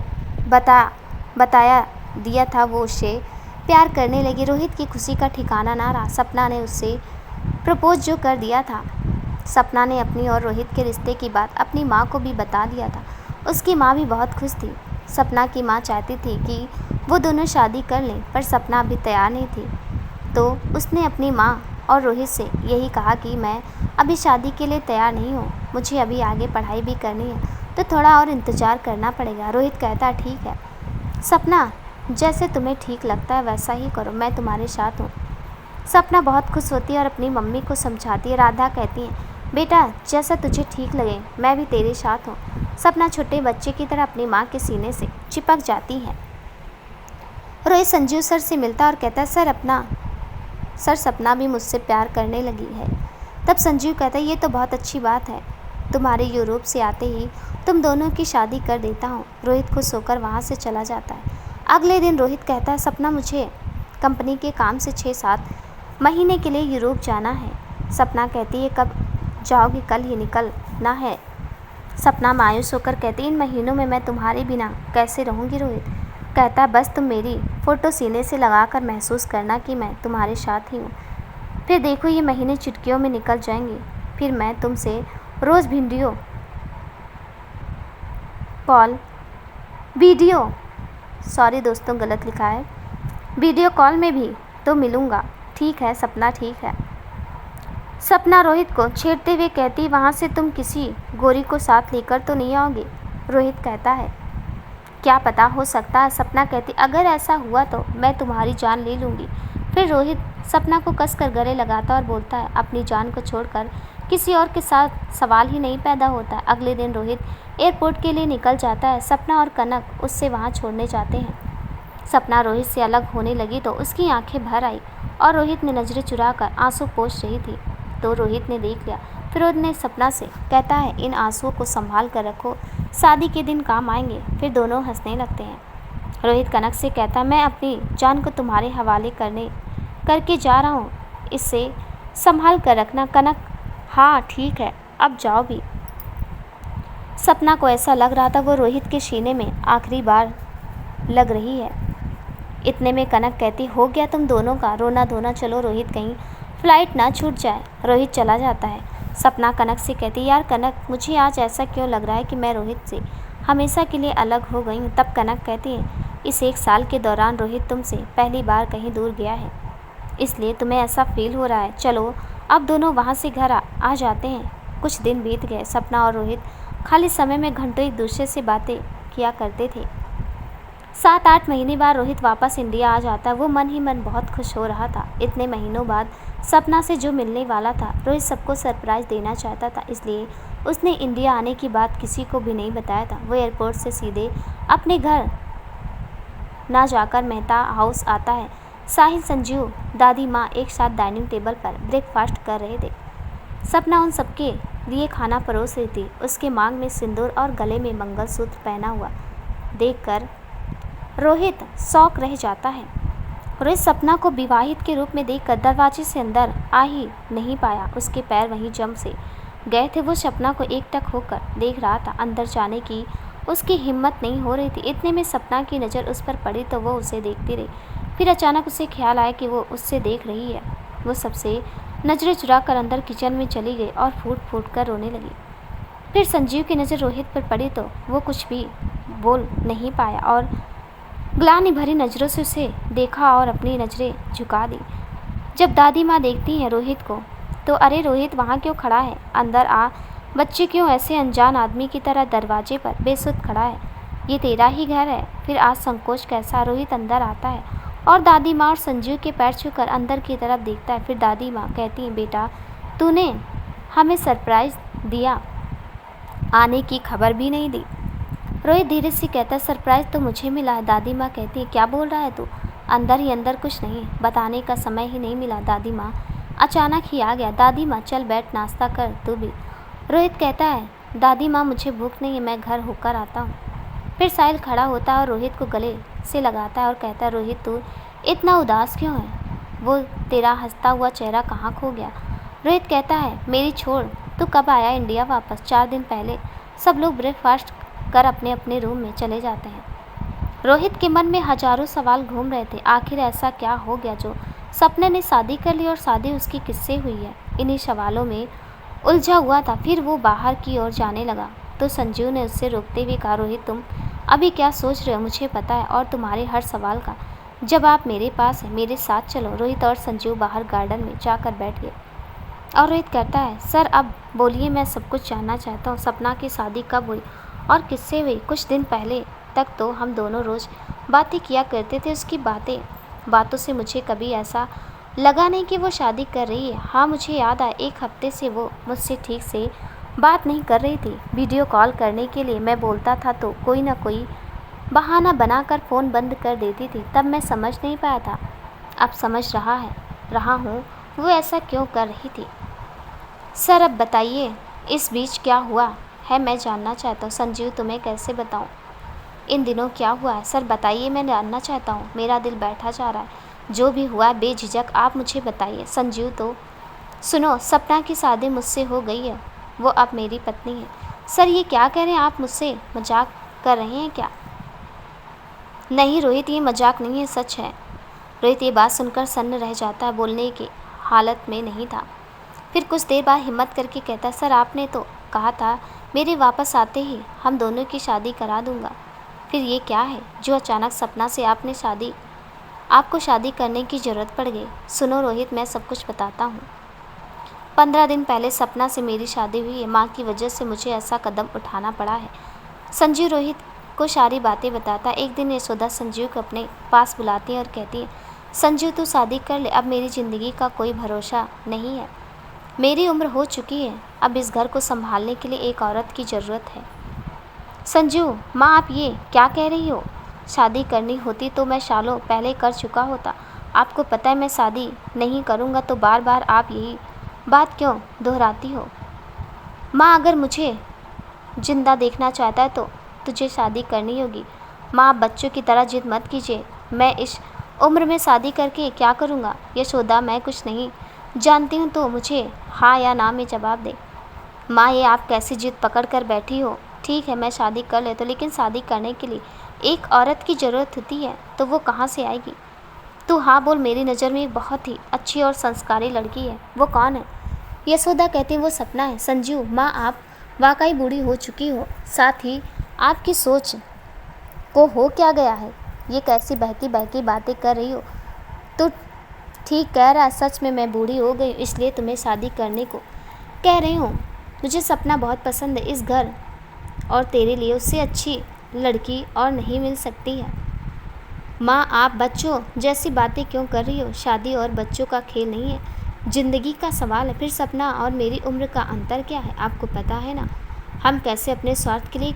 बताया दिया था वो उससे प्यार करने लगी। रोहित की खुशी का ठिकाना ना रहा। सपना ने उससे प्रपोज जो कर दिया था। सपना ने अपनी और रोहित के रिश्ते की बात अपनी माँ को भी बता दिया था। उसकी माँ भी बहुत खुश थी। सपना की माँ चाहती थी कि वो दोनों शादी कर लें, पर सपना अभी तैयार नहीं थी। तो उसने अपनी माँ और रोहित से यही कहा कि मैं अभी शादी के लिए तैयार नहीं हूँ, मुझे अभी आगे पढ़ाई भी करनी है, तो थोड़ा और इंतज़ार करना पड़ेगा। रोहित कहता, ठीक है सपना, जैसे तुम्हें ठीक लगता है वैसा ही करो, मैं तुम्हारे साथ हूँ। सपना बहुत खुश होती है और अपनी मम्मी को समझाती है। राधा कहती है, बेटा जैसा तुझे ठीक लगे, मैं भी तेरे साथ हूँ। सपना छोटे बच्चे की तरह अपनी माँ के सीने से चिपक जाती है। रोहित संजीव सर से मिलता और कहता है, सर सपना भी मुझसे प्यार करने लगी है। तब संजीव कहता है, ये तो बहुत अच्छी बात है, तुम्हारे यूरोप से आते ही तुम दोनों की शादी कर देता हूँ। रोहित खुश होकर वहाँ से चला जाता है। अगले दिन रोहित कहता है, सपना मुझे कंपनी के काम से 6-7 महीने के लिए यूरोप जाना है। सपना कहती है, कब जाओगी? कल ही निकलना है। सपना मायूस होकर कहती है, इन महीनों में मैं तुम्हारे बिना कैसे रहूँगी? रोहित कहता है, बस तुम मेरी फ़ोटो सीने से लगाकर महसूस करना कि मैं तुम्हारे साथ ही हूँ। फिर देखो ये महीने चुटकियों में निकल जाएंगे। फिर मैं तुमसे रोज़ वीडियो कॉल में भी तो मिलूँगा। ठीक है सपना, ठीक है। सपना रोहित को छेड़ते हुए कहती, वहाँ से तुम किसी गोरी को साथ लेकर तो नहीं आओगे? रोहित कहता है, क्या पता, हो सकता है। सपना कहती, अगर ऐसा हुआ तो मैं तुम्हारी जान ले लूँगी। फिर रोहित सपना को कसकर गले लगाता और बोलता है, अपनी जान को छोड़कर किसी और के साथ सवाल ही नहीं पैदा होता। अगले दिन रोहित एयरपोर्ट के लिए निकल जाता है। सपना और कनक उससे वहाँ छोड़ने जाते हैं। सपना रोहित से अलग होने लगी तो उसकी आंखें भर आई और रोहित ने नज़रें चुराकर आंसू पोंछ रही थी तो रोहित ने देख लिया। फिर उसने सपना से कहता है, इन आंसुओं को संभाल कर रखो, शादी के दिन काम आएंगे। फिर दोनों हंसने लगते हैं। रोहित कनक से कहता है, मैं अपनी जान को तुम्हारे हवाले करके जा रहा हूँ, इससे संभाल कर रखना। कनक, हाँ ठीक है, अब जाओ भी। सपना को ऐसा लग रहा था वो रोहित के सीने में आखिरी बार लग रही है। इतने में कनक कहती, हो गया तुम दोनों का रोना धोना, चलो रोहित कहीं फ्लाइट ना छूट जाए। रोहित चला जाता है। सपना कनक से कहती, यार कनक, मुझे आज ऐसा क्यों लग रहा है कि मैं रोहित से हमेशा के लिए अलग हो गई हूँ। तब कनक कहती है, इस 1 साल के दौरान रोहित तुमसे पहली बार कहीं दूर गया है, इसलिए तुम्हें ऐसा फील हो रहा है। चलो अब दोनों वहाँ से घर आ जाते हैं। कुछ दिन बीत गए। सपना और रोहित खाली समय में घंटों एक दूसरे से बातें किया करते थे। 7-8 महीने बाद रोहित वापस इंडिया आ जाता। वो मन ही मन बहुत खुश हो रहा था। इतने महीनों बाद सपना से जो मिलने वाला था, रोहित सबको सरप्राइज़ देना चाहता था, इसलिए उसने इंडिया आने की बात किसी को भी नहीं बताया था। वो एयरपोर्ट से सीधे अपने घर ना जाकर मेहता हाउस आता है। साहिल, संजीव, दादी माँ एक साथ डाइनिंग टेबल पर ब्रेकफास्ट कर रहे थे। सपना उन सबके लिए खाना परोस रही थी। उसके मांग में सिंदूर और गले में मंगलसूत्र पहना हुआ देखकर रोहित शौक रह जाता है। रोहित सपना को विवाहित के रूप में देखकर दरवाजे से अंदर आ ही नहीं पाया। उसके पैर वहीं जम से गए थे। वो सपना को एकटक होकर देख रहा था। अंदर जाने की उसकी हिम्मत नहीं हो रही थी। इतने में सपना की नज़र उस पर पड़ी तो वो उसे देखती रही। फिर अचानक उसे ख्याल आया कि वो उससे देख रही है। वो सबसे नज़रें चुरा कर अंदर किचन में चली गई और फूट फूट कर रोने लगी। फिर संजीव की नज़र रोहित पर पड़ी तो वो कुछ भी बोल नहीं पाया और ग्लानि भरी नज़रों से उसे देखा और अपनी नज़रें झुका दी। जब दादी माँ देखती हैं रोहित को तो, अरे रोहित वहाँ क्यों खड़ा है, अंदर आ, बच्चे क्यों ऐसे अनजान आदमी की तरह दरवाजे पर बेसुध खड़ा है, ये तेरा ही घर है। फिर आज संकोच कैसा। रोहित अंदर आता है और दादी माँ और संजीव के पैर छूकर अंदर की तरफ देखता है। फिर दादी माँ कहती हैं, बेटा तूने हमें सरप्राइज़ दिया, आने की खबर भी नहीं दी। रोहित धीरे से कहता है, सरप्राइज़ तो मुझे मिला है। दादी माँ कहती है, क्या बोल रहा है तू, अंदर ही अंदर कुछ नहीं, बताने का समय ही नहीं मिला। दादी माँ अचानक ही आ गया। दादी माँ चल बैठ, नाश्ता कर तू भी। रोहित कहता है दादी माँ मुझे भूख नहीं है, मैं घर होकर आता हूँ। फिर साहिल खड़ा होता है और रोहित को गले से लगाता है और कहता है रोहित तू इतना उदास क्यों है? वो तेरा हंसता हुआ चेहरा कहाँ खो गया? रोहित कहता है मेरी छोड़, तू कब आया इंडिया वापस? 4 दिन पहले। सब लोग ब्रेकफास्ट कर अपने अपने रूम में चले जाते हैं। रोहित के मन में हजारों सवाल घूम रहे थे। आखिर ऐसा क्या हो गया जो सपने ने शादी कर ली और शादी उसकी किससे हुई है? इन्हीं सवालों में उलझा हुआ था। फिर वो बाहर की ओर जाने लगा तो संजीव ने उससे रोकते हुए कहा रोहित तुम अभी क्या सोच रहे हो? मुझे पता है और तुम्हारे हर सवाल का जवाब मेरे पास है। मेरे साथ चलो। रोहित और संजीव बाहर गार्डन में जाकर बैठ गए और रोहित कहता है सर अब बोलिए, मैं सब कुछ जानना चाहता हूँ। सपना की शादी कब हुई और किससे हुई? कुछ दिन पहले तक तो हम दोनों रोज़ बातें किया करते थे। उसकी बातों से मुझे कभी ऐसा लगा नहीं कि वो शादी कर रही है। हाँ मुझे याद आया, 1 हफ्ते से वो मुझसे ठीक से बात नहीं कर रही थी। वीडियो कॉल करने के लिए मैं बोलता था तो कोई ना कोई बहाना बनाकर फ़ोन बंद कर देती थी। तब मैं समझ नहीं पाया था, अब समझ रहा हूँ वो ऐसा क्यों कर रही थी। सर अब बताइए इस बीच क्या हुआ है, मैं जानना चाहता हूँ। संजीव तुम्हें कैसे बताऊँ इन दिनों क्या हुआ है? सर बताइए, मैं जानना चाहता हूँ, मेरा दिल बैठा जा रहा है। जो भी हुआ बेझिझक आप मुझे बताइए। संजीव तो सुनो, सपना की शादी मुझसे हो गई है, वो अब मेरी पत्नी है। सर ये क्या कह रहे हैं आप? मुझसे मजाक कर रहे हैं क्या? नहीं रोहित ये मजाक नहीं है, सच है। रोहित ये बात सुनकर सन्न रह जाता है, बोलने की हालत में नहीं था। फिर कुछ देर बाद हिम्मत करके कहता सर आपने तो कहा था मेरे वापस आते ही हम दोनों की शादी करा दूंगा। फिर ये क्या है जो अचानक सपना से आपको शादी करने की ज़रूरत पड़ गई? सुनो रोहित मैं सब कुछ बताता हूँ। 15 दिन पहले सपना से मेरी शादी हुई है। माँ की वजह से मुझे ऐसा कदम उठाना पड़ा है। संजीव रोहित को सारी बातें बताता। एक दिन यशोदा संजीव को अपने पास बुलाती है और कहती है संजीव तू शादी कर ले, अब मेरी ज़िंदगी का कोई भरोसा नहीं है। मेरी उम्र हो चुकी है, अब इस घर को संभालने के लिए एक औरत की ज़रूरत है। संजू माँ आप ये क्या कह रही हो? शादी करनी होती तो मैं सालों पहले कर चुका होता। आपको पता है मैं शादी नहीं करूँगा तो बार बार आप यही बात क्यों दोहराती हो? माँ अगर मुझे जिंदा देखना चाहता है तो तुझे शादी करनी होगी। माँ आप बच्चों की तरह जिद मत कीजिए। मैं इस उम्र में शादी करके क्या करूँगा? यशोदा मैं कुछ नहीं जानती हूँ तो मुझे हाँ या ना में जवाब दे। माँ ये आप कैसी जिद पकड़ कर बैठी हो? ठीक है मैं शादी कर लेता हूँ, लेकिन शादी करने के लिए एक औरत की ज़रूरत होती है, तो वो कहाँ से आएगी? तू हाँ बोल, मेरी नज़र में एक बहुत ही अच्छी और संस्कारी लड़की है। वो कौन है? यशोदा कहती है वो सपना है। संजीव माँ आप वाकई बूढ़ी हो चुकी हो, साथ ही आपकी सोच को हो क्या गया है? ये कैसी बहकी बहकी बातें कर रही हो? तू ठीक कह रहा है, सच में मैं बूढ़ी हो गई, इसलिए तुम्हें शादी करने को कह रही हूँ। मुझे सपना बहुत पसंद है। इस घर और तेरे लिए उससे अच्छी लड़की और नहीं मिल सकती है। माँ आप बच्चों जैसी बातें क्यों कर रही हो? शादी और बच्चों का खेल नहीं है, ज़िंदगी का सवाल है। फिर सपना और मेरी उम्र का अंतर क्या है? आपको पता है ना हम कैसे अपने स्वार्थ के लिए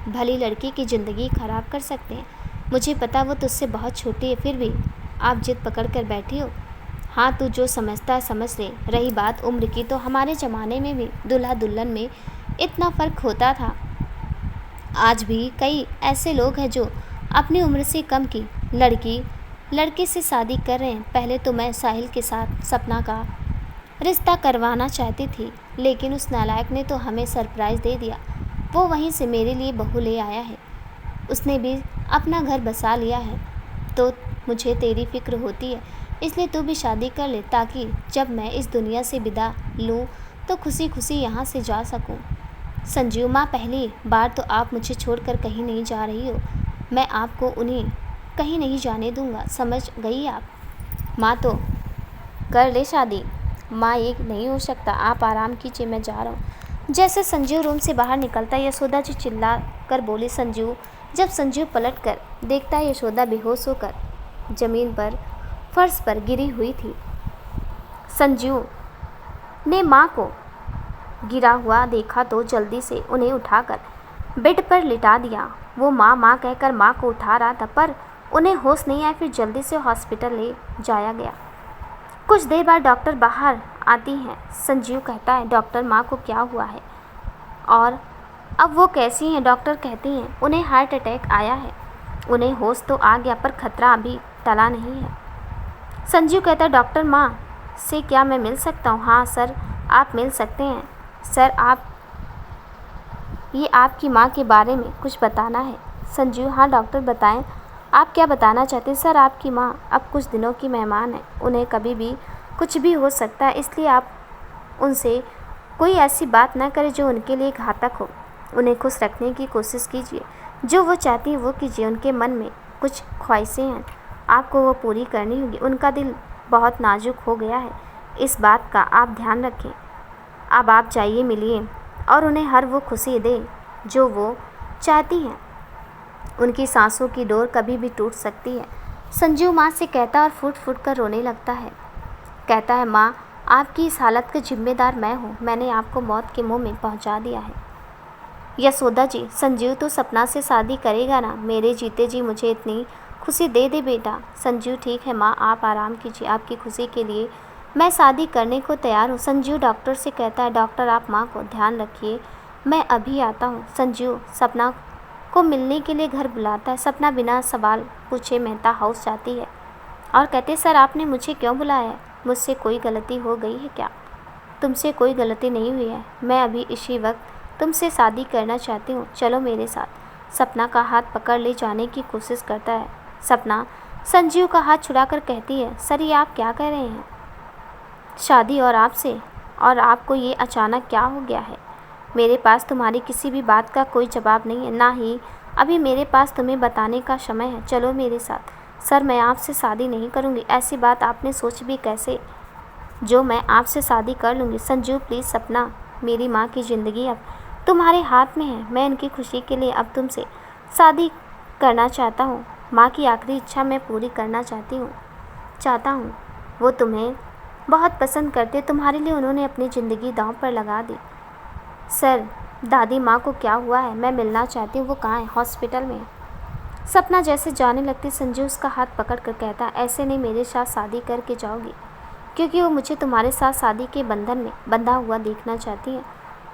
भली लड़की की ज़िंदगी ख़राब कर सकते हैं। मुझे पता वो तुझसे बहुत छोटी है, फिर भी आप जिद पकड़ कर बैठी हो। हाँ तू जो समझता है समझ ले। रही बात उम्र की, तो हमारे ज़माने में भी दूल्हा दुल्हन में इतना फ़र्क होता था। आज भी कई ऐसे लोग हैं जो अपनी उम्र से कम की लड़के से शादी कर रहे हैं। पहले तो मैं साहिल के साथ सपना का रिश्ता करवाना चाहती थी, लेकिन उस नालायक ने तो हमें सरप्राइज़ दे दिया। वो वहीं से मेरे लिए बहू ले आया है, उसने भी अपना घर बसा लिया है। तो मुझे तेरी फिक्र होती है, इसलिए तू भी शादी कर ले, ताकि जब मैं इस दुनिया से विदा लूँ तो खुशी खुशी यहाँ से जा सकूँ। संजीव माँ पहली बार तो आप मुझे छोड़कर कहीं नहीं जा रही हो। मैं आपको उन्हें कहीं नहीं जाने दूँगा, समझ गई आप? माँ तो कर ले शादी। माँ ये नहीं हो सकता, आप आराम कीजिए, मैं जा रहा हूँ। जैसे संजीव रूम से बाहर निकलता है यशोदा जी चिल्ला कर बोली संजीव। जब संजीव पलट कर देखता है यशोदा बेहोश होकर ज़मीन पर फर्श पर गिरी हुई थी। संजीव ने माँ को गिरा हुआ देखा तो जल्दी से उन्हें उठाकर बेड पर लिटा दिया। वो माँ माँ कहकर माँ को उठा रहा था, पर उन्हें होश नहीं आया, फिर जल्दी से हॉस्पिटल ले जाया गया। कुछ देर बाद डॉक्टर बाहर आती हैं। संजीव कहता है, डॉक्टर माँ को क्या हुआ है और अब वो कैसी हैं? डॉक्टर कहती हैं, उन्हें हार्ट अटैक आया है, उन्हें होश तो आ गया पर खतरा अभी टला नहीं है। संजीव कहता है, डॉक्टर माँ से क्या मैं मिल सकता हूँ? हाँ सर, आप मिल सकते हैं। सर, ये आपकी माँ के बारे में कुछ बताना है। संजीव, हाँ डॉक्टर बताएं, आप क्या बताना चाहते हैं? सर, आपकी माँ अब कुछ दिनों की मेहमान है, उन्हें कभी भी कुछ भी हो सकता है, इसलिए आप उनसे कोई ऐसी बात ना करें जो उनके लिए घातक हो। उन्हें खुश रखने की कोशिश कीजिए, जो वो चाहती है वो कीजिए। उनके मन में कुछ ख्वाहिशें हैं, आपको वो पूरी करनी होगी। उनका दिल बहुत नाजुक हो गया है, इस बात का आप ध्यान रखें। अब आप जाइए, मिलिए और उन्हें हर वो खुशी दें जो वो चाहती हैं। उनकी सांसों की डोर कभी भी टूट सकती है। संजीव माँ से कहता है और फूट फूट कर रोने लगता है। कहता है, माँ, आपकी इस हालत का जिम्मेदार मैं हूँ, मैंने आपको मौत के मुंह में पहुँचा दिया है। यशोदा जी, संजीव तो सपना से शादी करेगा ना? मेरे जीते जी मुझे इतनी खुशी दे दे बेटा। संजीव, ठीक है माँ, आप आराम कीजिए, आपकी खुशी के लिए मैं शादी करने को तैयार हूँ। संजीव डॉक्टर से कहता है, डॉक्टर आप माँ को ध्यान रखिए, मैं अभी आता हूँ। संजीव सपना को मिलने के लिए घर बुलाता है। सपना बिना सवाल पूछे मेहता हाउस जाती है और कहते, सर आपने मुझे क्यों बुलाया है? मुझसे कोई गलती हो गई है क्या? तुमसे कोई गलती नहीं हुई है, मैं अभी इसी वक्त तुमसे शादी करना चाहती हूँ, चलो मेरे साथ। सपना का हाथ पकड़ ले जाने की कोशिश करता है। सपना संजीव का हाथ छुड़ाकर कहती है, सर ये आप क्या कह रहे हैं? शादी और आपसे, और आपको ये अचानक क्या हो गया है? मेरे पास तुम्हारी किसी भी बात का कोई जवाब नहीं है, ना ही अभी मेरे पास तुम्हें बताने का समय है, चलो मेरे साथ। सर मैं आपसे शादी नहीं करूँगी, ऐसी बात आपने सोच भी कैसे जो मैं आपसे शादी कर लूँगी। संजीव प्लीज़, सपना मेरी माँ की ज़िंदगी अब तुम्हारे हाथ में है, मैं उनकी खुशी के लिए अब तुमसे शादी करना चाहता हूँ। माँ की आखिरी इच्छा मैं पूरी करना चाहता हूँ। वो तुम्हें बहुत पसंद करते, तुम्हारे लिए उन्होंने अपनी ज़िंदगी दांव पर लगा दी। सर दादी माँ को क्या हुआ है? मैं मिलना चाहती हूँ, वो कहाँ है? हॉस्पिटल में। सपना जैसे जाने लगती, संजीव उसका हाथ पकड़ कर कहता, ऐसे नहीं मेरे साथ शादी करके जाओगी, क्योंकि वो मुझे तुम्हारे साथ शादी के बंधन में बंधा हुआ देखना चाहती है।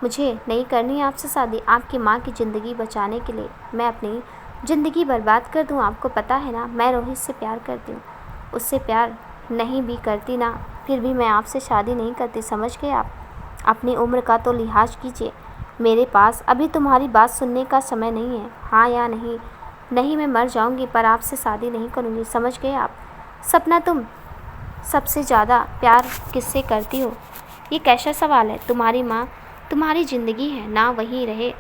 मुझे नहीं करनी है आपसे शादी। आपकी माँ की ज़िंदगी बचाने के लिए मैं अपनी ज़िंदगी बर्बाद कर दूँ? आपको पता है ना, मैं रोहित से प्यार करती हूँ, उससे प्यार नहीं भी करती ना, फिर भी मैं आपसे शादी नहीं करती, समझ गए आप? अपनी उम्र का तो लिहाज कीजिए, मेरे पास अभी तुम्हारी बात सुनने का समय नहीं है। हाँ या नहीं? नहीं, मैं मर जाऊंगी पर आपसे शादी नहीं करूंगी, समझ गए आप? सपना, तुम सबसे ज़्यादा प्यार किससे करती हो? ये कैसा सवाल है? तुम्हारी माँ तुम्हारी ज़िंदगी है ना, वहीं रहे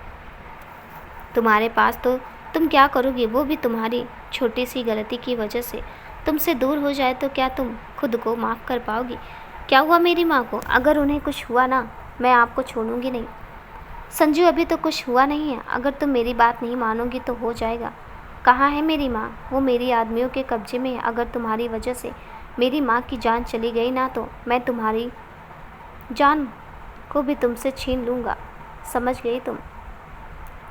तुम्हारे पास तो तुम क्या करोगी? वो भी तुम्हारी छोटी सी गलती की वजह से तुमसे दूर हो जाए तो क्या तुम खुद को माफ़ कर पाओगी? क्या हुआ मेरी माँ को? अगर उन्हें कुछ हुआ ना, मैं आपको छोड़ूंगी नहीं। संजू, अभी तो कुछ हुआ नहीं है, अगर तुम मेरी बात नहीं मानोगी तो हो जाएगा। कहाँ है मेरी माँ? वो मेरी आदमियों के कब्जे में है। अगर तुम्हारी वजह से मेरी माँ की जान चली गई ना, तो मैं तुम्हारी जान को भी तुमसे छीन लूँगा, समझ गई तुम?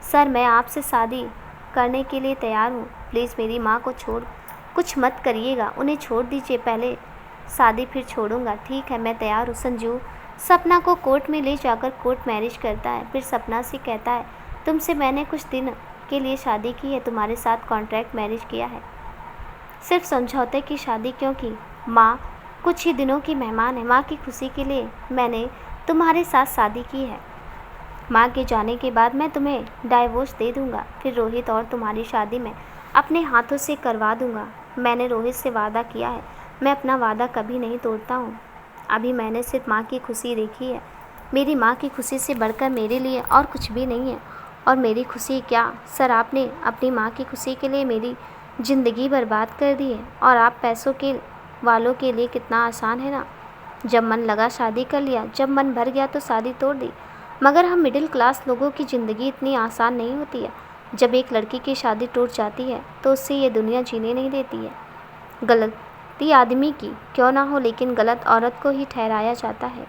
सर मैं आपसे शादी करने के लिए तैयार हूँ, प्लीज़ मेरी माँ को छोड़ कुछ मत करिएगा, उन्हें छोड़ दीजिए, पहले शादी फिर छोड़ूंगा। ठीक है, मैं तैयार हूँ। संजू सपना को कोर्ट में ले जाकर कोर्ट मैरिज करता है। फिर सपना से कहता है, तुमसे मैंने कुछ दिन के लिए शादी की है, तुम्हारे साथ कॉन्ट्रैक्ट मैरिज किया है, सिर्फ समझौते की शादी, क्योंकि माँ कुछ ही दिनों की मेहमान है। माँ की खुशी के लिए मैंने तुम्हारे साथ शादी की है। माँ के जाने के बाद मैं तुम्हें डाइवोर्स दे दूँगा, फिर रोहित और तुम्हारी शादी मैं अपने हाथों से करवा दूँगा। मैंने रोहित से वादा किया है, मैं अपना वादा कभी नहीं तोड़ता हूँ। अभी मैंने सिर्फ माँ की खुशी देखी है, मेरी माँ की खुशी से बढ़कर मेरे लिए और कुछ भी नहीं है। और मेरी खुशी क्या सर, आपने अपनी माँ की खुशी के लिए मेरी ज़िंदगी बर्बाद कर दी है। और आप पैसों के वालों के लिए कितना आसान है ना, जब मन लगा शादी कर लिया, जब मन भर गया तो शादी तोड़ दी। मगर हम मिडिल क्लास लोगों की ज़िंदगी इतनी आसान नहीं होती है। जब एक लड़की की शादी टूट जाती है तो उससे ये दुनिया जीने नहीं देती है। गलती आदमी की क्यों ना हो, लेकिन गलत औरत को ही ठहराया जाता है।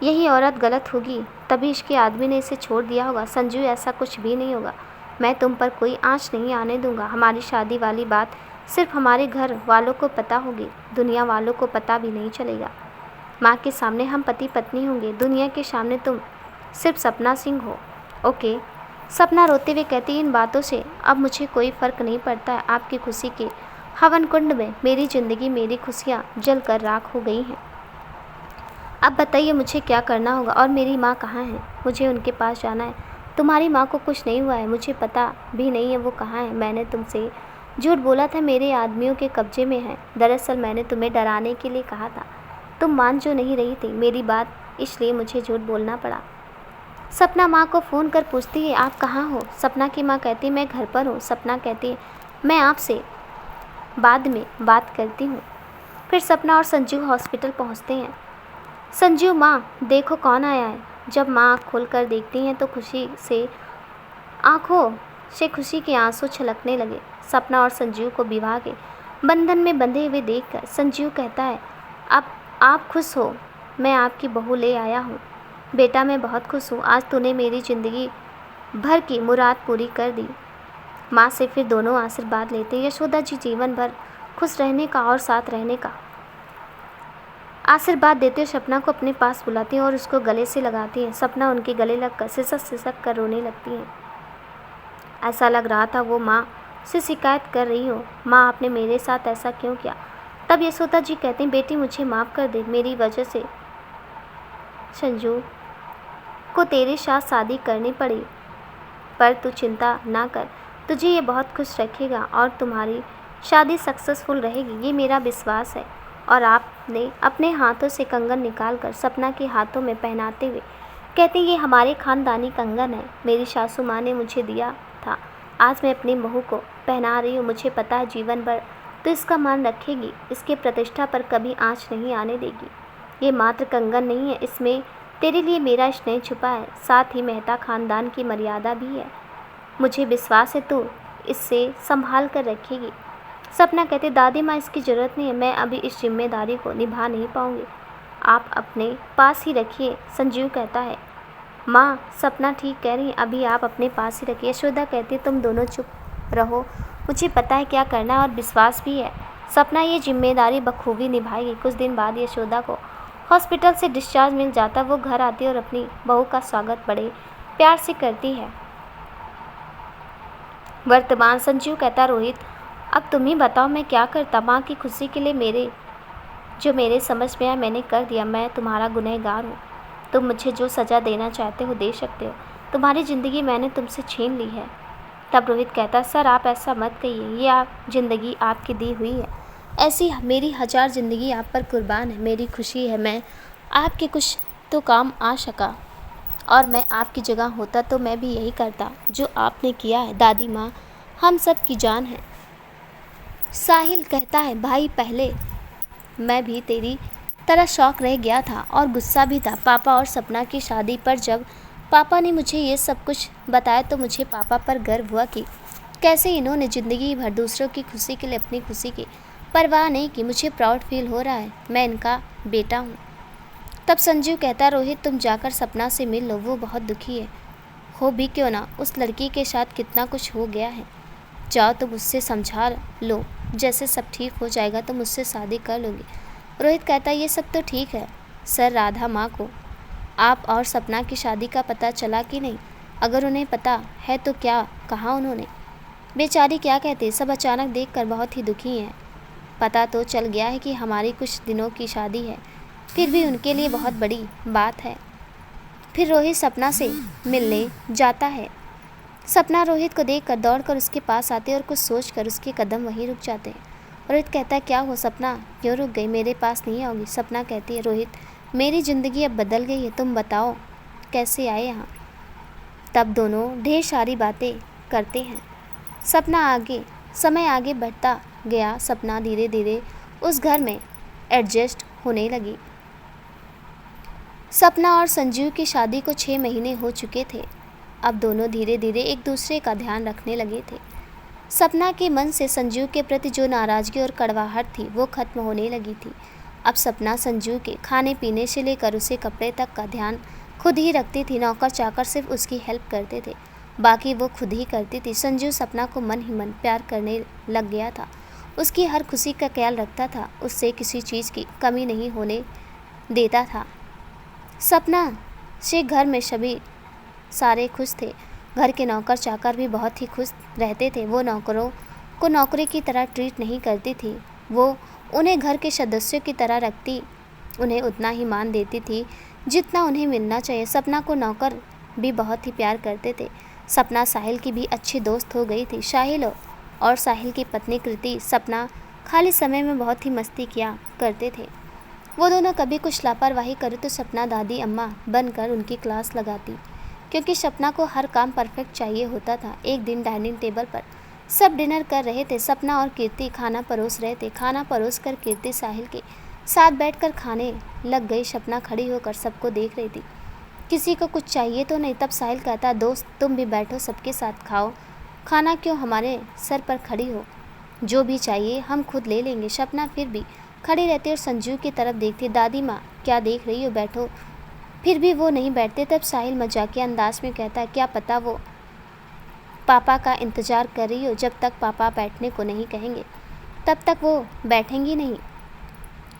यही औरत गलत होगी तभी इसके आदमी ने इसे छोड़ दिया होगा। संजू, ऐसा कुछ भी नहीं होगा, मैं तुम पर कोई आँच नहीं आने दूंगा। हमारी शादी वाली बात सिर्फ हमारे घर वालों को पता होगी, दुनिया वालों को पता भी नहीं चलेगा। माँ के सामने हम पति पत्नी होंगे, दुनिया के सामने तुम सिर्फ सपना सिंह हो। ओके। सपना रोते हुए कहती, इन बातों से अब मुझे कोई फ़र्क नहीं पड़ता है। आपकी खुशी के हवन कुंड में मेरी ज़िंदगी, मेरी खुशियाँ जल कर राख हो गई हैं। अब बताइए मुझे क्या करना होगा, और मेरी माँ कहाँ है? मुझे उनके पास जाना है। तुम्हारी माँ को कुछ नहीं हुआ है, मुझे पता भी नहीं है वो कहाँ है। मैंने तुमसे झूठ बोला था, मेरे आदमियों के कब्जे में है। दरअसल मैंने तुम्हें डराने के लिए कहा था, तुम मान जो नहीं रही थी मेरी बात, इसलिए मुझे झूठ बोलना पड़ा। सपना माँ को फ़ोन कर पूछती है, आप कहाँ हो? सपना की माँ कहती है, मैं घर पर हूँ। सपना कहती है, मैं आपसे बाद में बात करती हूँ। फिर सपना और संजीव हॉस्पिटल पहुँचते हैं। संजीव, माँ देखो कौन आया है। जब माँ आँख खोल कर देखती हैं तो आँखों से खुशी के आंसू छलकने लगे। सपना और संजीव को विवाह के बंधन में बंधे हुए देखकर संजीव कहता है, अब आप खुश हो, मैं आपकी बहू ले आया हूँ। बेटा मैं बहुत खुश हूँ, आज तूने मेरी ज़िंदगी भर की मुराद पूरी कर दी। माँ से फिर दोनों आशीर्वाद लेते। यशोदा जी जीवन भर खुश रहने का और साथ रहने का आशीर्वाद देते हुए सपना को अपने पास बुलाती हैं और उसको गले से लगाती हैं। सपना उनके गले लगकर सिसक सिसक कर रोने लगती हैं। ऐसा लग रहा था वो माँ से शिकायत कर रही हो, माँ आपने मेरे साथ ऐसा क्यों किया? तब यशोदा जी कहती हैं, बेटी मुझे माफ़ कर दे, मेरी वजह से संजू को तेरे साथ शादी करनी पड़ी, पर तू चिंता ना कर, तुझे ये बहुत खुश रखेगा और तुम्हारी शादी सक्सेसफुल रहेगी, ये मेरा विश्वास है। और आपने अपने हाथों से कंगन निकालकर सपना के हाथों में पहनाते हुए कहते, ये हमारे खानदानी कंगन है, मेरी सासू माँ ने मुझे दिया था, आज मैं अपनी बहू को पहना रही हूँ। मुझे पता है जीवन भर तो इसका मान रखेगी, इसके प्रतिष्ठा पर कभी आँच नहीं आने देगी। ये मात्र कंगन नहीं है, इसमें तेरे लिए मेरा स्नेह छुपा है, साथ ही मेहता खानदान की मर्यादा भी है। मुझे विश्वास है तू इससे संभाल कर रखेगी। सपना कहते, दादी माँ इसकी ज़रूरत नहीं है, मैं अभी इस जिम्मेदारी को निभा नहीं पाऊँगी, आप अपने पास ही रखिए। संजीव कहता है, माँ सपना ठीक कह रही है, अभी आप अपने पास ही रखिए। यशोदा कहती है, तुम दोनों चुप रहो, मुझे पता है क्या करना है और विश्वास भी है, सपना ये जिम्मेदारी बखूबी निभाएगी। कुछ दिन बाद यशोदा को हॉस्पिटल से डिस्चार्ज मिल जाता, वो घर आती है और अपनी बहू का स्वागत बड़े प्यार से करती है। वर्तमान संजीव कहता, रोहित अब तुम ही बताओ मैं क्या करता, माँ की खुशी के लिए जो मेरे समझ में आया मैंने कर दिया, मैं तुम्हारा गुनहगार हूँ, तुम मुझे जो सज़ा देना चाहते हो दे सकते हो, तुम्हारी ज़िंदगी मैंने तुमसे छीन ली है। तब रोहित कहता, सर आप ऐसा मत कहिए, ये ज़िंदगी आपकी दी हुई है, ऐसी मेरी 1000 ज़िंदगी आप पर कुर्बान है, मेरी खुशी है मैं आपके कुछ तो काम आ सका, और मैं आपकी जगह होता तो मैं भी यही करता जो आपने किया है। दादी माँ हम सब की जान है। साहिल कहता है, भाई पहले मैं भी तेरी तरह शौक रह गया था और गुस्सा भी था पापा और सपना की शादी पर। जब पापा ने मुझे ये सब कुछ बताया तो मुझे पापा पर गर्व हुआ कि कैसे इन्होंने ज़िंदगी भर दूसरों की खुशी के लिए अपनी खुशी की परवाह नहीं की। मुझे प्राउड फील हो रहा है, मैं इनका बेटा हूँ। तब संजीव कहता, रोहित तुम जाकर सपना से मिल लो, वो बहुत दुखी है, हो भी क्यों ना, उस लड़की के साथ कितना कुछ हो गया है, जाओ तुम उससे समझा लो, जैसे सब ठीक हो जाएगा तो मुझसे शादी कर लोगी। रोहित कहता, ये सब तो ठीक है सर, राधा माँ को आप और सपना की शादी का पता चला कि नहीं? अगर उन्हें पता है तो क्या कहा उन्होंने? बेचारी क्या कहती, सब अचानक देखकर बहुत ही दुखी हैं। पता तो चल गया है कि हमारी कुछ दिनों की शादी है, फिर भी उनके लिए बहुत बड़ी बात है। फिर रोहित सपना से मिलने जाता है। सपना रोहित को देखकर दौड़कर उसके पास आती है और कुछ सोचकर उसके कदम वहीं रुक जाते हैं। रोहित कहता है, क्या हो सपना, क्यों रुक गई, मेरे पास नहीं आओगी? सपना कहती है, रोहित मेरी ज़िंदगी अब बदल गई है, तुम बताओ कैसे आए यहाँ? तब दोनों ढेर सारी बातें करते हैं। समय आगे बढ़ता गया। सपना धीरे धीरे उस घर में एडजस्ट होने लगी। सपना और संजीव की शादी को 6 महीने हो चुके थे। अब दोनों धीरे धीरे एक दूसरे का ध्यान रखने लगे थे। सपना के मन से संजीव के प्रति जो नाराज़गी और कड़वाहट थी वो खत्म होने लगी थी। अब सपना संजीव के खाने पीने से लेकर उसे कपड़े तक का ध्यान खुद ही रखती थी। नौकर चाकर सिर्फ उसकी हेल्प करते थे बाकी वो खुद ही करती थी। संजू सपना को मन ही मन प्यार करने लग गया था। उसकी हर खुशी का ख्याल रखता था, उससे किसी चीज़ की कमी नहीं होने देता था। सपना से घर में सभी सारे खुश थे। घर के नौकर चाकर भी बहुत ही खुश रहते थे। वो नौकरों को नौकरी की तरह ट्रीट नहीं करती थी, वो उन्हें घर के सदस्यों की तरह रखती, उन्हें उतना ही मान देती थी जितना उन्हें मिलना चाहिए। सपना को नौकर भी बहुत ही प्यार करते थे। सपना साहिल की भी अच्छी दोस्त हो गई थी। साहिल और साहिल की पत्नी कृति सपना खाली समय में बहुत ही मस्ती किया करते थे। वो दोनों कभी कुछ लापरवाही करे तो सपना दादी अम्मा बनकर उनकी क्लास लगाती, क्योंकि सपना को हर काम परफेक्ट चाहिए होता था। एक दिन डाइनिंग टेबल पर सब डिनर कर रहे थे। सपना और कीर्ति खाना परोस रहे थे। खाना परोस कर कीर्ति साहिल के साथ बैठकर खाने लग गई। सपना खड़ी होकर सबको देख रही थी, किसी को कुछ चाहिए तो नहीं। तब साहिल कहता, दोस्त तुम भी बैठो, सबके साथ खाओ खाना, क्यों हमारे सर पर खड़ी हो, जो भी चाहिए हम खुद ले लेंगे। सपना फिर भी खड़ी रहती और संजू की तरफ देखती। दादी माँ क्या देख रही हो, बैठो। फिर भी वो नहीं बैठते। तब साहिल मजाकिया अंदाज में कहता, क्या पता वो पापा का इंतज़ार कर रही हो, जब तक पापा बैठने को नहीं कहेंगे तब तक वो बैठेंगी नहीं।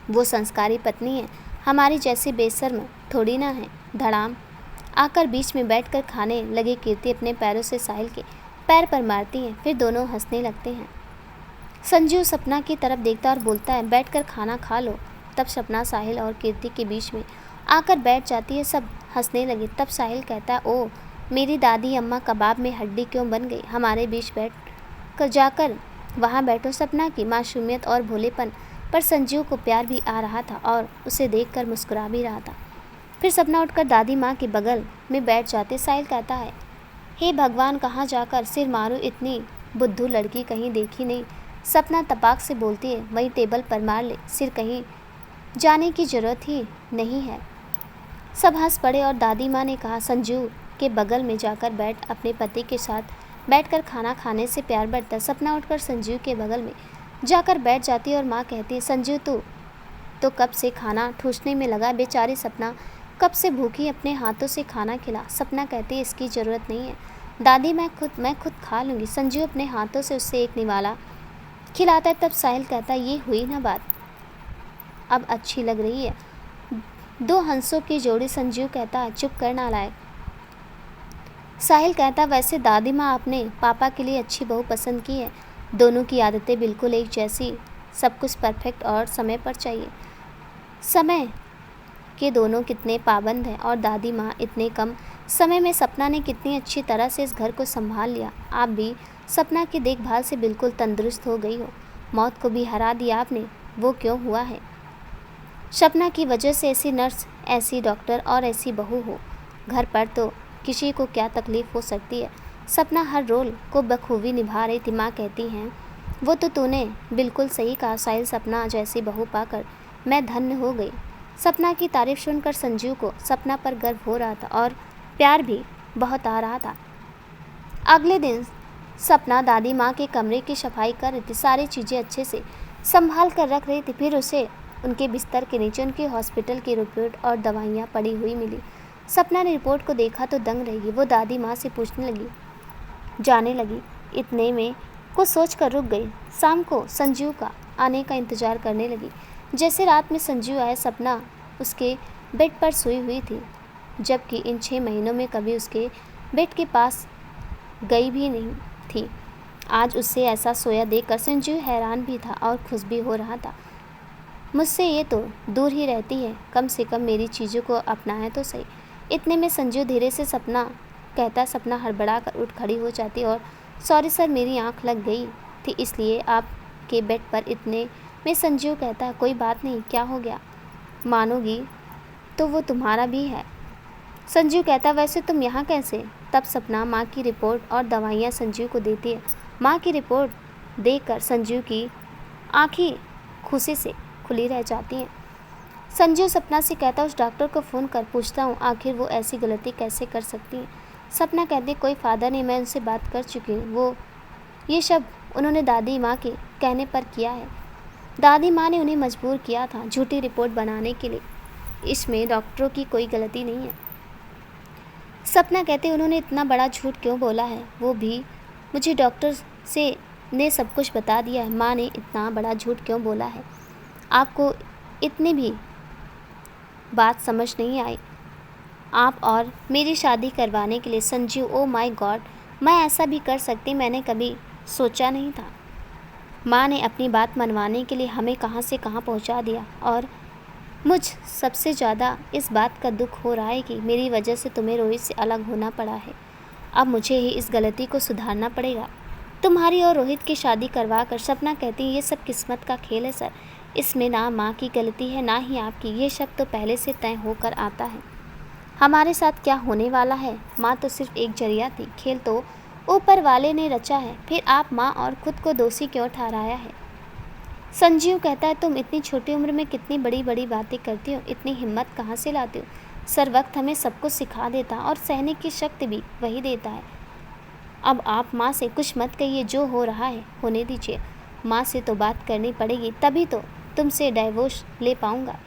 वो संस्कारी पत्नी है, हमारी जैसी बेशर्म थोड़ी ना है। धड़ाम आकर बीच में बैठकर खाने लगी कीर्ति अपने पैरों से साहिल के पैर पर मारती हैं, फिर दोनों हंसने लगते हैं। संजू सपना की तरफ देखता और बोलता है, बैठकर खाना खा लो। तब सपना साहिल और कीर्ति के बीच में आकर बैठ जाती है। सब हंसने लगे। तब साहिल कहता है, ओ मेरी दादी अम्मा कबाब में हड्डी क्यों बन गई, हमारे बीच बैठ कर जाकर वहाँ बैठो। सपना की मासूमियत और भोलेपन पर संजू को प्यार भी आ रहा था और उसे देखकर मुस्कुरा भी रहा था। फिर सपना उठकर दादी माँ के बगल में बैठ जाते। साहिल कहता है, हे भगवान, कहाँ जाकर सिर मारूं, इतनी बुद्धू लड़की कहीं देखी नहीं। सपना तपाक से बोलती है, वही टेबल पर मार ले, सिर कहीं जाने की ज़रूरत ही नहीं है। सब हंस पड़े और दादी माँ ने कहा, संजू के बगल में जाकर बैठ, अपने पति के साथ बैठकर खाना खाने से प्यार बढ़ता। सपना उठकर संजू के बगल में जाकर बैठ जाती और माँ कहती है, संजू तू तो कब से खाना ठूसने में लगा, बेचारी सपना कब से भूखी, अपने हाथों से खाना खिला। सपना कहती है, इसकी ज़रूरत नहीं है दादी, मैं खुद खा लूँगी। संजू अपने हाथों से उससे एक निवाला खिलाता है। तब साहिल कहता है, ये हुई ना बात, अब अच्छी लग रही है, दो हंसों की जोड़ी। संजू कहता है, चुप कर नालायक। साहिल कहता, वैसे दादी माँ आपने पापा के लिए अच्छी बहू पसंद की है, दोनों की आदतें बिल्कुल एक जैसी, सब कुछ परफेक्ट और समय पर चाहिए। समय के दोनों कितने पाबंद हैं और दादी माँ इतने कम समय में सपना ने कितनी अच्छी तरह से इस घर को संभाल लिया। आप भी सपना की देखभाल से बिल्कुल तंदुरुस्त हो गई हो, मौत को भी हरा दिया आपने। वो क्यों हुआ है? सपना की वजह से ऐसी नर्स, ऐसी डॉक्टर और ऐसी बहू हो घर पर, तो किसी को क्या तकलीफ़ हो सकती है। सपना हर रोल को बखूबी निभा रही थी। माँ कहती हैं, वो तो तूने बिल्कुल सही कहा साहिल, सपना जैसी बहू पाकर मैं धन्य हो गई। सपना की तारीफ सुनकर संजू को सपना पर गर्व हो रहा था और प्यार भी बहुत आ रहा था। अगले दिन सपना दादी माँ के कमरे की सफाई कर रही थी, सारी चीज़ें अच्छे से संभाल कर रख रही थी। फिर उसे उनके बिस्तर के नीचे उनके हॉस्पिटल की रिपोर्ट और दवाइयाँ पड़ी हुई मिली। सपना ने रिपोर्ट को देखा तो दंग रह गई। वो दादी माँ से पूछने लगी, जाने लगी, इतने में कुछ सोच कर रुक गई। शाम को संजू का आने का इंतज़ार करने लगी। जैसे रात में संजू आया, सपना उसके बेड पर सोई हुई थी, जबकि इन 6 महीनों में कभी उसके बेड के पास गई भी नहीं थी। आज उससे ऐसा सोया देखकर संजू हैरान भी था और खुश भी हो रहा था। मुझसे ये तो दूर ही रहती है, कम से कम मेरी चीज़ों को अपनाए तो सही। इतने में संजू धीरे से सपना कहता। सपना हड़बड़ा कर उठ खड़ी हो जाती और, सॉरी सर, मेरी आंख लग गई थी इसलिए आपके बेड पर। इतने में संजू कहता, कोई बात नहीं, क्या हो गया, मानोगी तो वो तुम्हारा भी है। संजू कहता, वैसे तुम यहाँ कैसे? तब सपना माँ की रिपोर्ट और दवाइयाँ संजू को देती है। माँ की रिपोर्ट देखकर संजू की आँखें खुशी से खुली रह जाती हैं। संजू सपना से कहता, उस डॉक्टर को फ़ोन कर पूछता हूँ आखिर वो ऐसी गलती कैसे कर सकती है। सपना कहती, कोई फ़ायदा नहीं, मैं उनसे बात कर चुकी हूँ, वो ये सब उन्होंने दादी माँ के कहने पर किया है। दादी माँ ने उन्हें मजबूर किया था झूठी रिपोर्ट बनाने के लिए, इसमें डॉक्टरों की कोई गलती नहीं है। सपना कहती उन्होंने इतना बड़ा झूठ क्यों बोला है, वो भी मुझे डॉक्टर से ने सब कुछ बता दिया है। माँ ने इतना बड़ा झूठ क्यों बोला है, आपको इतनी भी बात समझ नहीं आई। आप और मेरी शादी करवाने के लिए संजीव, ओ माय गॉड, मैं ऐसा भी कर सकती, मैंने कभी सोचा नहीं था। माँ ने अपनी बात मनवाने के लिए हमें कहाँ से कहाँ पहुँचा दिया, और मुझ सबसे ज़्यादा इस बात का दुख हो रहा है कि मेरी वजह से तुम्हें रोहित से अलग होना पड़ा है। अब मुझे ही इस गलती को सुधारना पड़ेगा, तुम्हारी और रोहित की शादी करवा कर। सपना कहती है ये सब किस्मत का खेल है सर, इसमें ना माँ की गलती है ना ही आपकी, ये सब तो पहले से तय होकर आता है। हमारे साथ क्या होने वाला है, माँ तो सिर्फ एक जरिया थी, खेल तो ऊपर वाले ने रचा है, फिर आप माँ और खुद को दोषी क्यों ठहराया है। संजीव कहता है तुम इतनी छोटी उम्र में कितनी बड़ी बड़ी बातें करती हो, इतनी हिम्मत कहाँ से लाती हो। सर वक्त हमें सब कुछ सिखा देता और सहने की शक्ति भी वही देता है। अब आप माँ से कुछ मत कहिए, जो हो रहा है होने दीजिए। माँ से तो बात करनी पड़ेगी, तभी तो तुमसे डाइवोर्स ले पाऊँगा।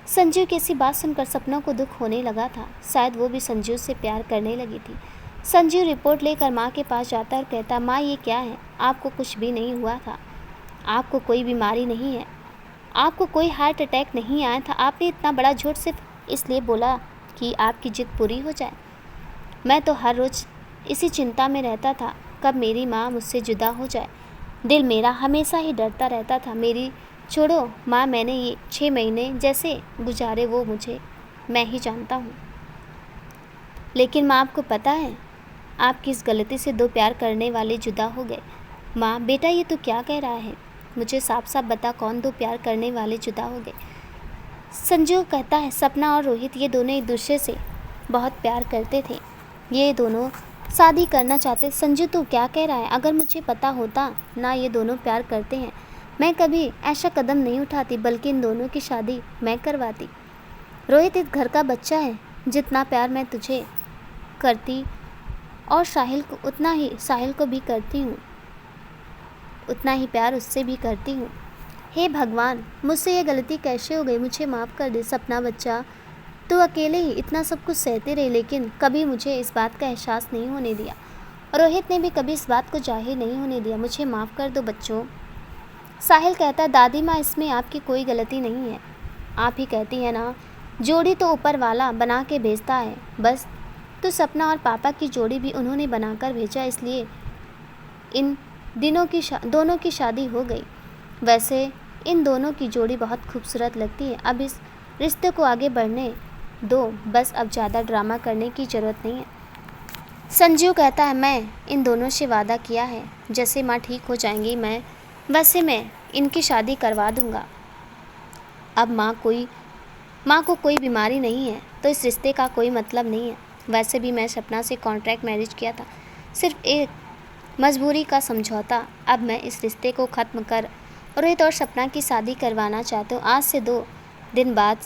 संजीव की ऐसी बात सुनकर सपना को दुख होने लगा था, शायद वो भी संजीव से प्यार करने लगी थी। संजीव रिपोर्ट लेकर माँ के पास जाता और कहता माँ ये क्या है, आपको कुछ भी नहीं हुआ था, आपको कोई बीमारी नहीं है, आपको कोई हार्ट अटैक नहीं आया था, आपने इतना बड़ा झूठ सिर्फ इसलिए बोला कि आपकी जिद पूरी हो जाए। मैं तो हर रोज़ इसी चिंता में रहता था कब मेरी माँ मुझसे जुदा हो जाए, दिल मेरा हमेशा ही डरता रहता था। मेरी छोड़ो माँ, मैंने ये 6 महीने जैसे गुजारे वो मैं ही जानता हूँ। लेकिन माँ आपको पता है आपकी इस गलती से 2 प्यार करने वाले जुदा हो गए। माँ बेटा ये तो क्या कह रहा है, मुझे साफ साफ बता कौन 2 प्यार करने वाले जुदा हो गए। संजू कहता है सपना और रोहित ये दोनों एक दूसरे से बहुत प्यार करते थे, ये दोनों शादी करना चाहते। संजू तू क्या कह रहा है, अगर मुझे पता होता ना ये दोनों प्यार करते हैं मैं कभी ऐसा कदम नहीं उठाती, बल्कि इन दोनों की शादी मैं करवाती। रोहित इस घर का बच्चा है, जितना प्यार मैं तुझे करती और साहिल को भी करती हूँ, उतना ही प्यार उससे भी करती हूँ। हे भगवान, मुझसे ये गलती कैसे हो गई, मुझे माफ़ कर दे। सपना बच्चा, तू अकेले ही इतना सब कुछ सहती रही, लेकिन कभी मुझे इस बात का एहसास नहीं होने दिया। रोहित ने भी कभी इस बात को जाहिर नहीं होने दिया। मुझे माफ़ कर दो बच्चों। साहिल कहता है दादी माँ इसमें आपकी कोई गलती नहीं है, आप ही कहती हैं ना जोड़ी तो ऊपर वाला बना के भेजता है, बस तो सपना और पापा की जोड़ी भी उन्होंने बनाकर भेजा, इसलिए इन दोनों की शादी हो गई। वैसे इन दोनों की जोड़ी बहुत खूबसूरत लगती है, अब इस रिश्ते को आगे बढ़ने दो, बस अब ज़्यादा ड्रामा करने की ज़रूरत नहीं है। संजीव कहता है मैं इन दोनों से वादा किया है, जैसे माँ ठीक हो जाएंगी वैसे मैं इनकी शादी करवा दूँगा। अब माँ को कोई बीमारी नहीं है तो इस रिश्ते का कोई मतलब नहीं है। वैसे भी मैं सपना से कॉन्ट्रैक्ट मैरिज किया था, सिर्फ एक मजबूरी का समझौता। अब मैं इस रिश्ते को ख़त्म कर रोहित और सपना की शादी करवाना चाहता हूँ। आज से 2 दिन बाद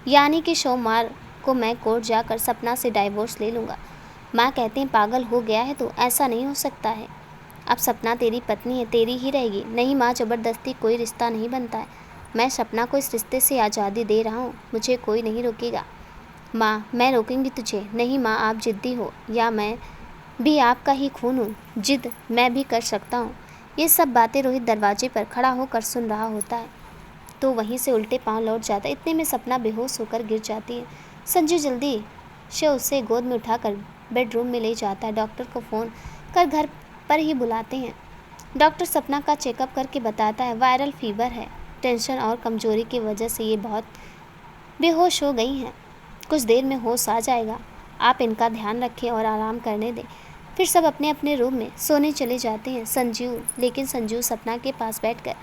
यानी कि सोमवार को मैं कोर्ट जाकर सपना से डाइवोर्स ले लूँगा। माँ कहते हैं पागल हो गया है तो, ऐसा नहीं हो सकता है, अब सपना तेरी पत्नी है, तेरी ही रहेगी। नहीं माँ, ज़बरदस्ती कोई रिश्ता नहीं बनता है, मैं सपना को इस रिश्ते से आज़ादी दे रहा हूँ, मुझे कोई नहीं रोकेगा। माँ मैं रोकूंगी तुझे नहीं माँ, आप ज़िद्दी हो, या मैं भी आपका ही खून हूँ, जिद मैं भी कर सकता हूँ। ये सब बातें रोहित दरवाजे पर खड़ा होकर सुन रहा होता है तो वहीं से उल्टे पांव लौट जाता है। इतने में सपना बेहोश होकर गिर जाती है। संजू जल्दी से उसे गोद में उठाकर बेडरूम में ले जाता है। डॉक्टर को फ़ोन कर घर पर ही बुलाते हैं। डॉक्टर सपना का चेकअप करके बताता है वायरल फीवर है, टेंशन और कमजोरी की वजह से ये बहुत बेहोश हो गई हैं, कुछ देर में होश आ जाएगा, आप इनका ध्यान रखें और आराम करने दें। फिर सब अपने अपने रूम में सोने चले जाते हैं। लेकिन संजू सपना के पास बैठकर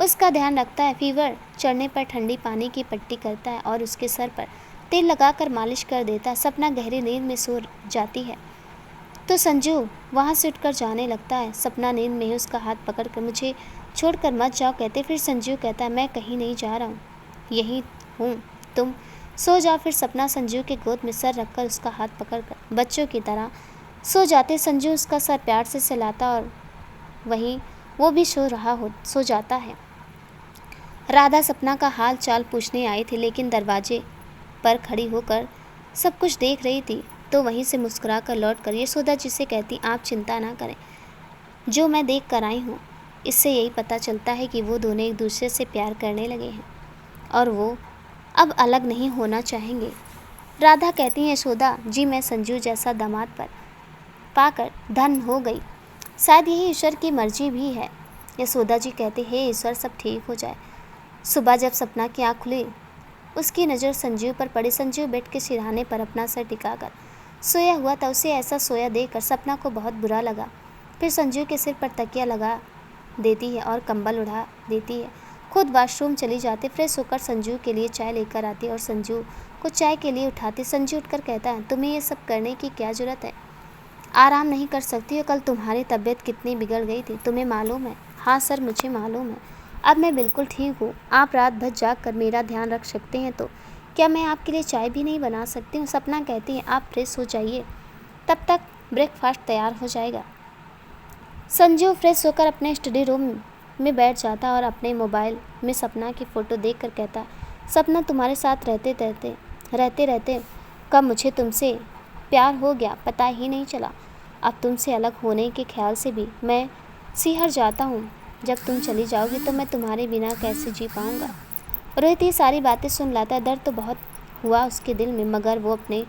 उसका ध्यान रखता है। फीवर चढ़ने पर ठंडी पानी की पट्टी करता है और उसके सर पर तेल लगाकर मालिश कर देता है। सपना गहरी नींद में सो जाती है तो संजू वहाँ से उठकर जाने लगता है। सपना नींद में ही उसका हाथ पकड़कर मुझे छोड़कर मत जाओ कहते। फिर संजू कहता है मैं कहीं नहीं जा रहा हूँ, यहीं हूँ, तुम सो जाओ। फिर सपना संजू के गोद में सर रखकर उसका हाथ पकड़कर बच्चों की तरह सो जाते। संजू उसका सर प्यार से सहलाता और वहीं वो भी सो जाता है। राधा सपना का हाल चाल पूछने आई थी, लेकिन दरवाजे पर खड़ी होकर सब कुछ देख रही थी। तो वहीं से मुस्कुरा कर लौट कर यशोदा जी से कहती, आप चिंता ना करें, जो मैं देख कर आई हूँ इससे यही पता चलता है कि वो दोनों एक दूसरे से प्यार करने लगे हैं और वो अब अलग नहीं होना चाहेंगे। राधा कहती है, यशोदा जी मैं संजू जैसा दामाद पर पाकर धन हो गई, शायद यही ईश्वर की मर्जी भी है। यशोदा जी कहते, हे ईश्वर सब ठीक हो जाए। सुबह जब सपना की आँख खुली उसकी नज़र संजीव पर पड़ी। संजीव बेड के सिरहाने पर अपना सर टिकाकर सोया हुआ था। उसे ऐसा सोया देखकर सपना को बहुत बुरा लगा। फिर संजीव के सिर पर तकिया लगा देती है और कंबल उड़ा देती है। खुद वॉशरूम चली जाती, फ्रेश होकर संजीव के लिए चाय लेकर आती और संजीव को चाय के लिए उठाती। संजीव उठकर कहता है, तुम्हें ये सब करने की क्या ज़रूरत है? आराम नहीं कर सकती हो? कल तुम्हारी तबीयत कितनी बिगड़ गई थी, तुम्हें मालूम है? हाँ सर, मुझे मालूम है। अब मैं बिल्कुल ठीक हूँ। आप रात भर जाग कर मेरा ध्यान रख सकते हैं तो क्या मैं आपके लिए चाय भी नहीं बना सकती हूँ? सपना कहती है, आप फ्रेश हो जाइए, तब तक ब्रेकफास्ट तैयार हो जाएगा। संजीव फ्रेश होकर अपने स्टडी रूम में बैठ जाता और अपने मोबाइल में सपना की फ़ोटो देखकर कहता, सपना तुम्हारे साथ रहते रहते कब मुझे तुमसे प्यार हो गया पता ही नहीं चला। अब तुमसे अलग होने के ख्याल से भी मैं सिहर जाता हूँ। जब तुम चली जाओगी तो मैं तुम्हारे बिना कैसे जी पाऊँगा। रोहित ये सारी बातें सुन लाता है। दर्द तो बहुत हुआ उसके दिल में, मगर वो अपने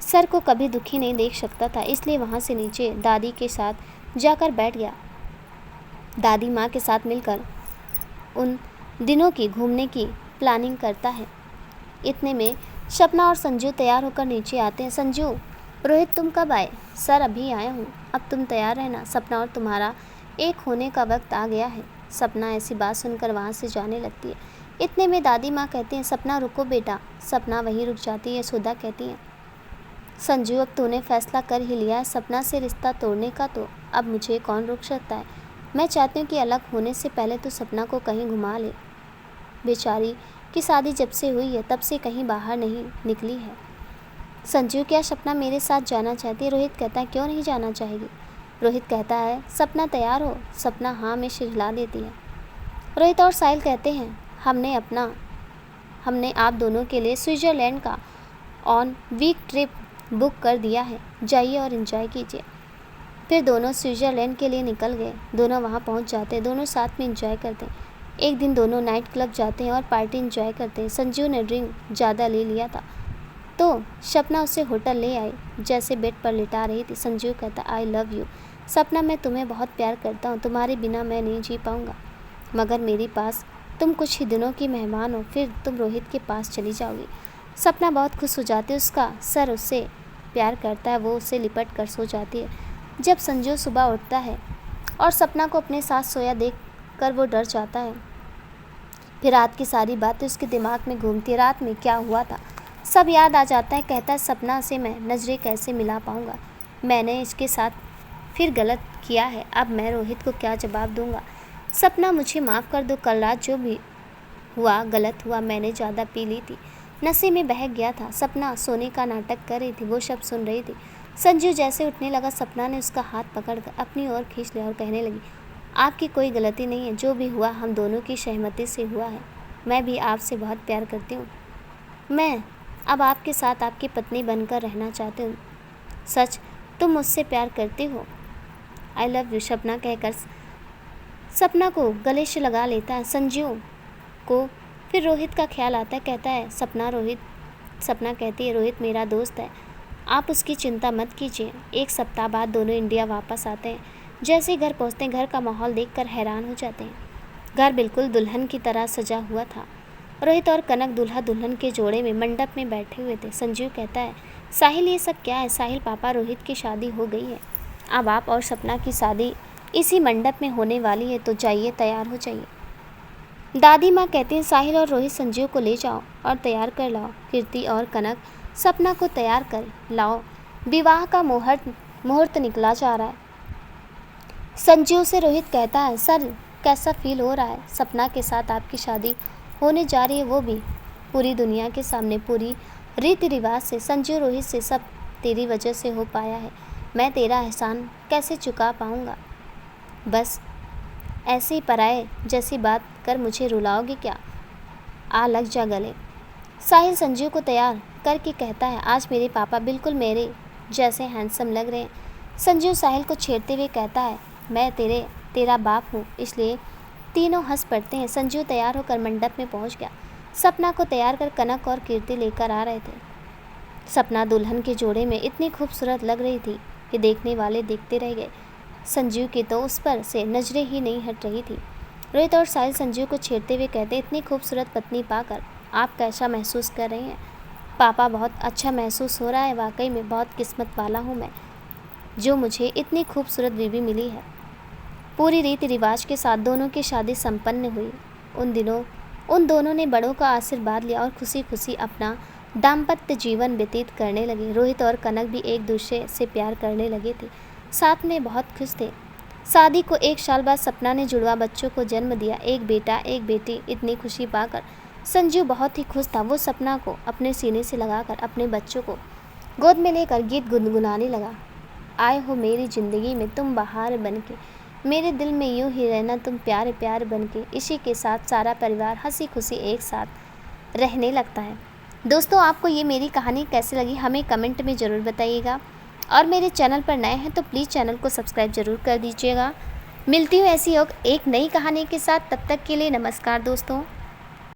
सर को कभी दुखी नहीं देख सकता था, इसलिए वहाँ से नीचे दादी के साथ जाकर बैठ गया। दादी माँ के साथ मिलकर उन दिनों की घूमने की प्लानिंग करता है। इतने में सपना और संजू तैयार होकर नीचे आते हैं। संजू, रोहित तुम कब आए? सर अभी आया हूँ, अब तुम तैयार रहना, सपना और तुम्हारा एक होने का वक्त आ गया है। सपना ऐसी बात सुनकर वहाँ से जाने लगती है। इतने में दादी माँ कहती हैं, सपना रुको बेटा। सपना वहीं रुक जाती है। यशोदा कहती हैं, संजू अब तूने फैसला कर ही लिया है सपना से रिश्ता तोड़ने का, तो अब मुझे कौन रोक सकता है। मैं चाहती हूँ कि अलग होने से पहले तो सपना को कहीं घुमा ले। बेचारी की शादी जब से हुई है तब से कहीं बाहर नहीं निकली है। संजू, क्या सपना मेरे साथ जाना चाहती है? रोहित कहता है, क्यों नहीं जाना चाहेगी? रोहित कहता है, सपना तैयार हो? सपना हाँ में सिर हिला देती है। रोहित और साहिल कहते हैं, हमने आप दोनों के लिए स्विट्ज़रलैंड का ऑन वीक ट्रिप बुक कर दिया है, जाइए और एंजॉय कीजिए। फिर दोनों स्विट्ज़रलैंड के लिए निकल गए। दोनों वहाँ पहुँच जाते हैं, दोनों साथ में एंजॉय करते हैं। एक दिन दोनों नाइट क्लब जाते हैं और पार्टी एंजॉय करते हैं। संजू ने ड्रिंक ज़्यादा ले लिया था तो सपना उसे होटल ले आई, जैसे बेड पर लिटा रही थी। संजू कहता, आई लव यू सपना, मैं तुम्हें बहुत प्यार करता हूँ, तुम्हारे बिना मैं नहीं जी पाऊँगा, मगर मेरे पास तुम कुछ ही दिनों की मेहमान हो, फिर तुम रोहित के पास चली जाओगी। सपना बहुत खुश हो जाती है, उसका सर उससे प्यार करता है, वो उसे लिपट कर सो जाती है। जब संजू सुबह उठता है और सपना को अपने साथ सोया देख कर वो डर जाता है। फिर रात की सारी बातें उसके दिमाग में घूमती है, रात में क्या हुआ था सब याद आ जाता है। कहता है, सपना से मैं नज़रें कैसे मिला पाऊँगा, मैंने इसके साथ फिर गलत किया है, अब मैं रोहित को क्या जवाब दूँगा। सपना मुझे माफ़ कर दो, कल रात जो भी हुआ गलत हुआ, मैंने ज़्यादा पी ली थी, नशे में बहक गया था। सपना सोने का नाटक कर रही थी, वो सब सुन रही थी। संजू जैसे उठने लगा, सपना ने उसका हाथ पकड़कर अपनी ओर खींच लिया और कहने लगी, आपकी कोई गलती नहीं है, जो भी हुआ हम दोनों की सहमति से हुआ है। मैं भी आपसे बहुत प्यार करती हूँ, मैं अब आपके साथ आपकी पत्नी बनकर रहना चाहती हूँ। सच तुम मुझसे प्यार करती हो? आई लव यू सपना कहकर सपना को गले से लगा लेता है। संजू को फिर रोहित का ख्याल आता है। कहता है, सपना कहती है, रोहित मेरा दोस्त है, आप उसकी चिंता मत कीजिए। एक सप्ताह बाद दोनों इंडिया वापस आते हैं। जैसे ही घर पहुँचते हैं, घर का माहौल देखकर हैरान हो जाते हैं। घर बिल्कुल दुल्हन की तरह सजा हुआ था। रोहित और कनक दूल्हा दुल्हन के जोड़े में मंडप में बैठे हुए थे। संजीव कहता है, साहिल ये सब क्या है? साहिल, पापा रोहित की शादी हो गई है, अब आप और सपना की शादी इसी मंडप में होने वाली है, तो जाइए तैयार हो जाइए। दादी माँ कहती हैं, साहिल और रोहित संजीव को ले जाओ और तैयार कर लाओ। कीर्ति और कनक सपना को तैयार कर लाओ, विवाह का मुहूर्त निकला जा रहा है। संजीव से रोहित कहता है, सर कैसा फील हो रहा है? सपना के साथ आपकी शादी होने जा रही है, वो भी पूरी दुनिया के सामने, पूरी रीति रिवाज से। संजू, रोहित से सब तेरी वजह से हो पाया है, मैं तेरा एहसान कैसे चुका पाऊँगा? बस ऐसे ही पराए जैसी बात कर मुझे रुलाओगे क्या? आ लग जा गले। साहिल संजू को तैयार करके कहता है, आज मेरे पापा बिल्कुल मेरे जैसे हैंडसम लग रहे हैं। संजीव साहिल को छेड़ते हुए कहता है, मैं तेरा बाप हूँ। इसलिए तीनों हंस पड़ते हैं। संजीव तैयार होकर मंडप में पहुँच गया। सपना को तैयार कर कनक और कीर्ति लेकर आ रहे थे। सपना दुल्हन के जोड़े में इतनी खूबसूरत लग रही थी कि देखने वाले देखते रह गए। संजीव की तो उस पर से नजरें ही नहीं हट रही थी। रोहित और साहिल संजीव को छेड़ते हुए कहते, इतनी खूबसूरत पत्नी पाकर आप कैसा महसूस कर रहे हैं? पापा, बहुत अच्छा महसूस हो रहा है। वाकई में बहुत किस्मत वाला हूँ मैं, जो मुझे इतनी खूबसूरत बीवी मिली है। पूरी रीति रिवाज के साथ दोनों की शादी संपन्न हुई। उन दोनों ने बड़ों का आशीर्वाद लिया और खुशी खुशी अपना दाम्पत्य जीवन व्यतीत करने लगे। रोहित और कनक भी एक दूसरे से प्यार करने लगे थे, साथ में बहुत खुश थे। शादी को 1 साल बाद सपना ने जुड़वा बच्चों को जन्म दिया, एक बेटा एक बेटी। इतनी खुशी पाकर संजीव बहुत ही खुश था। वो सपना को अपने सीने से लगाकर अपने बच्चों को गोद में लेकर गीत गुनगुनाने लगा। आए हो मेरी ज़िंदगी में तुम बहार बनके, मेरे दिल में यूं ही रहना तुम प्यार प्यार बनके। इसी के साथ सारा परिवार हंसी खुशी एक साथ रहने लगता है। दोस्तों, आपको ये मेरी कहानी कैसी लगी हमें कमेंट में ज़रूर बताइएगा, और मेरे चैनल पर नए हैं तो प्लीज़ चैनल को सब्सक्राइब ज़रूर कर दीजिएगा। मिलती हूँ ऐसी एक नई कहानी के साथ। तब तक के लिए नमस्कार दोस्तों।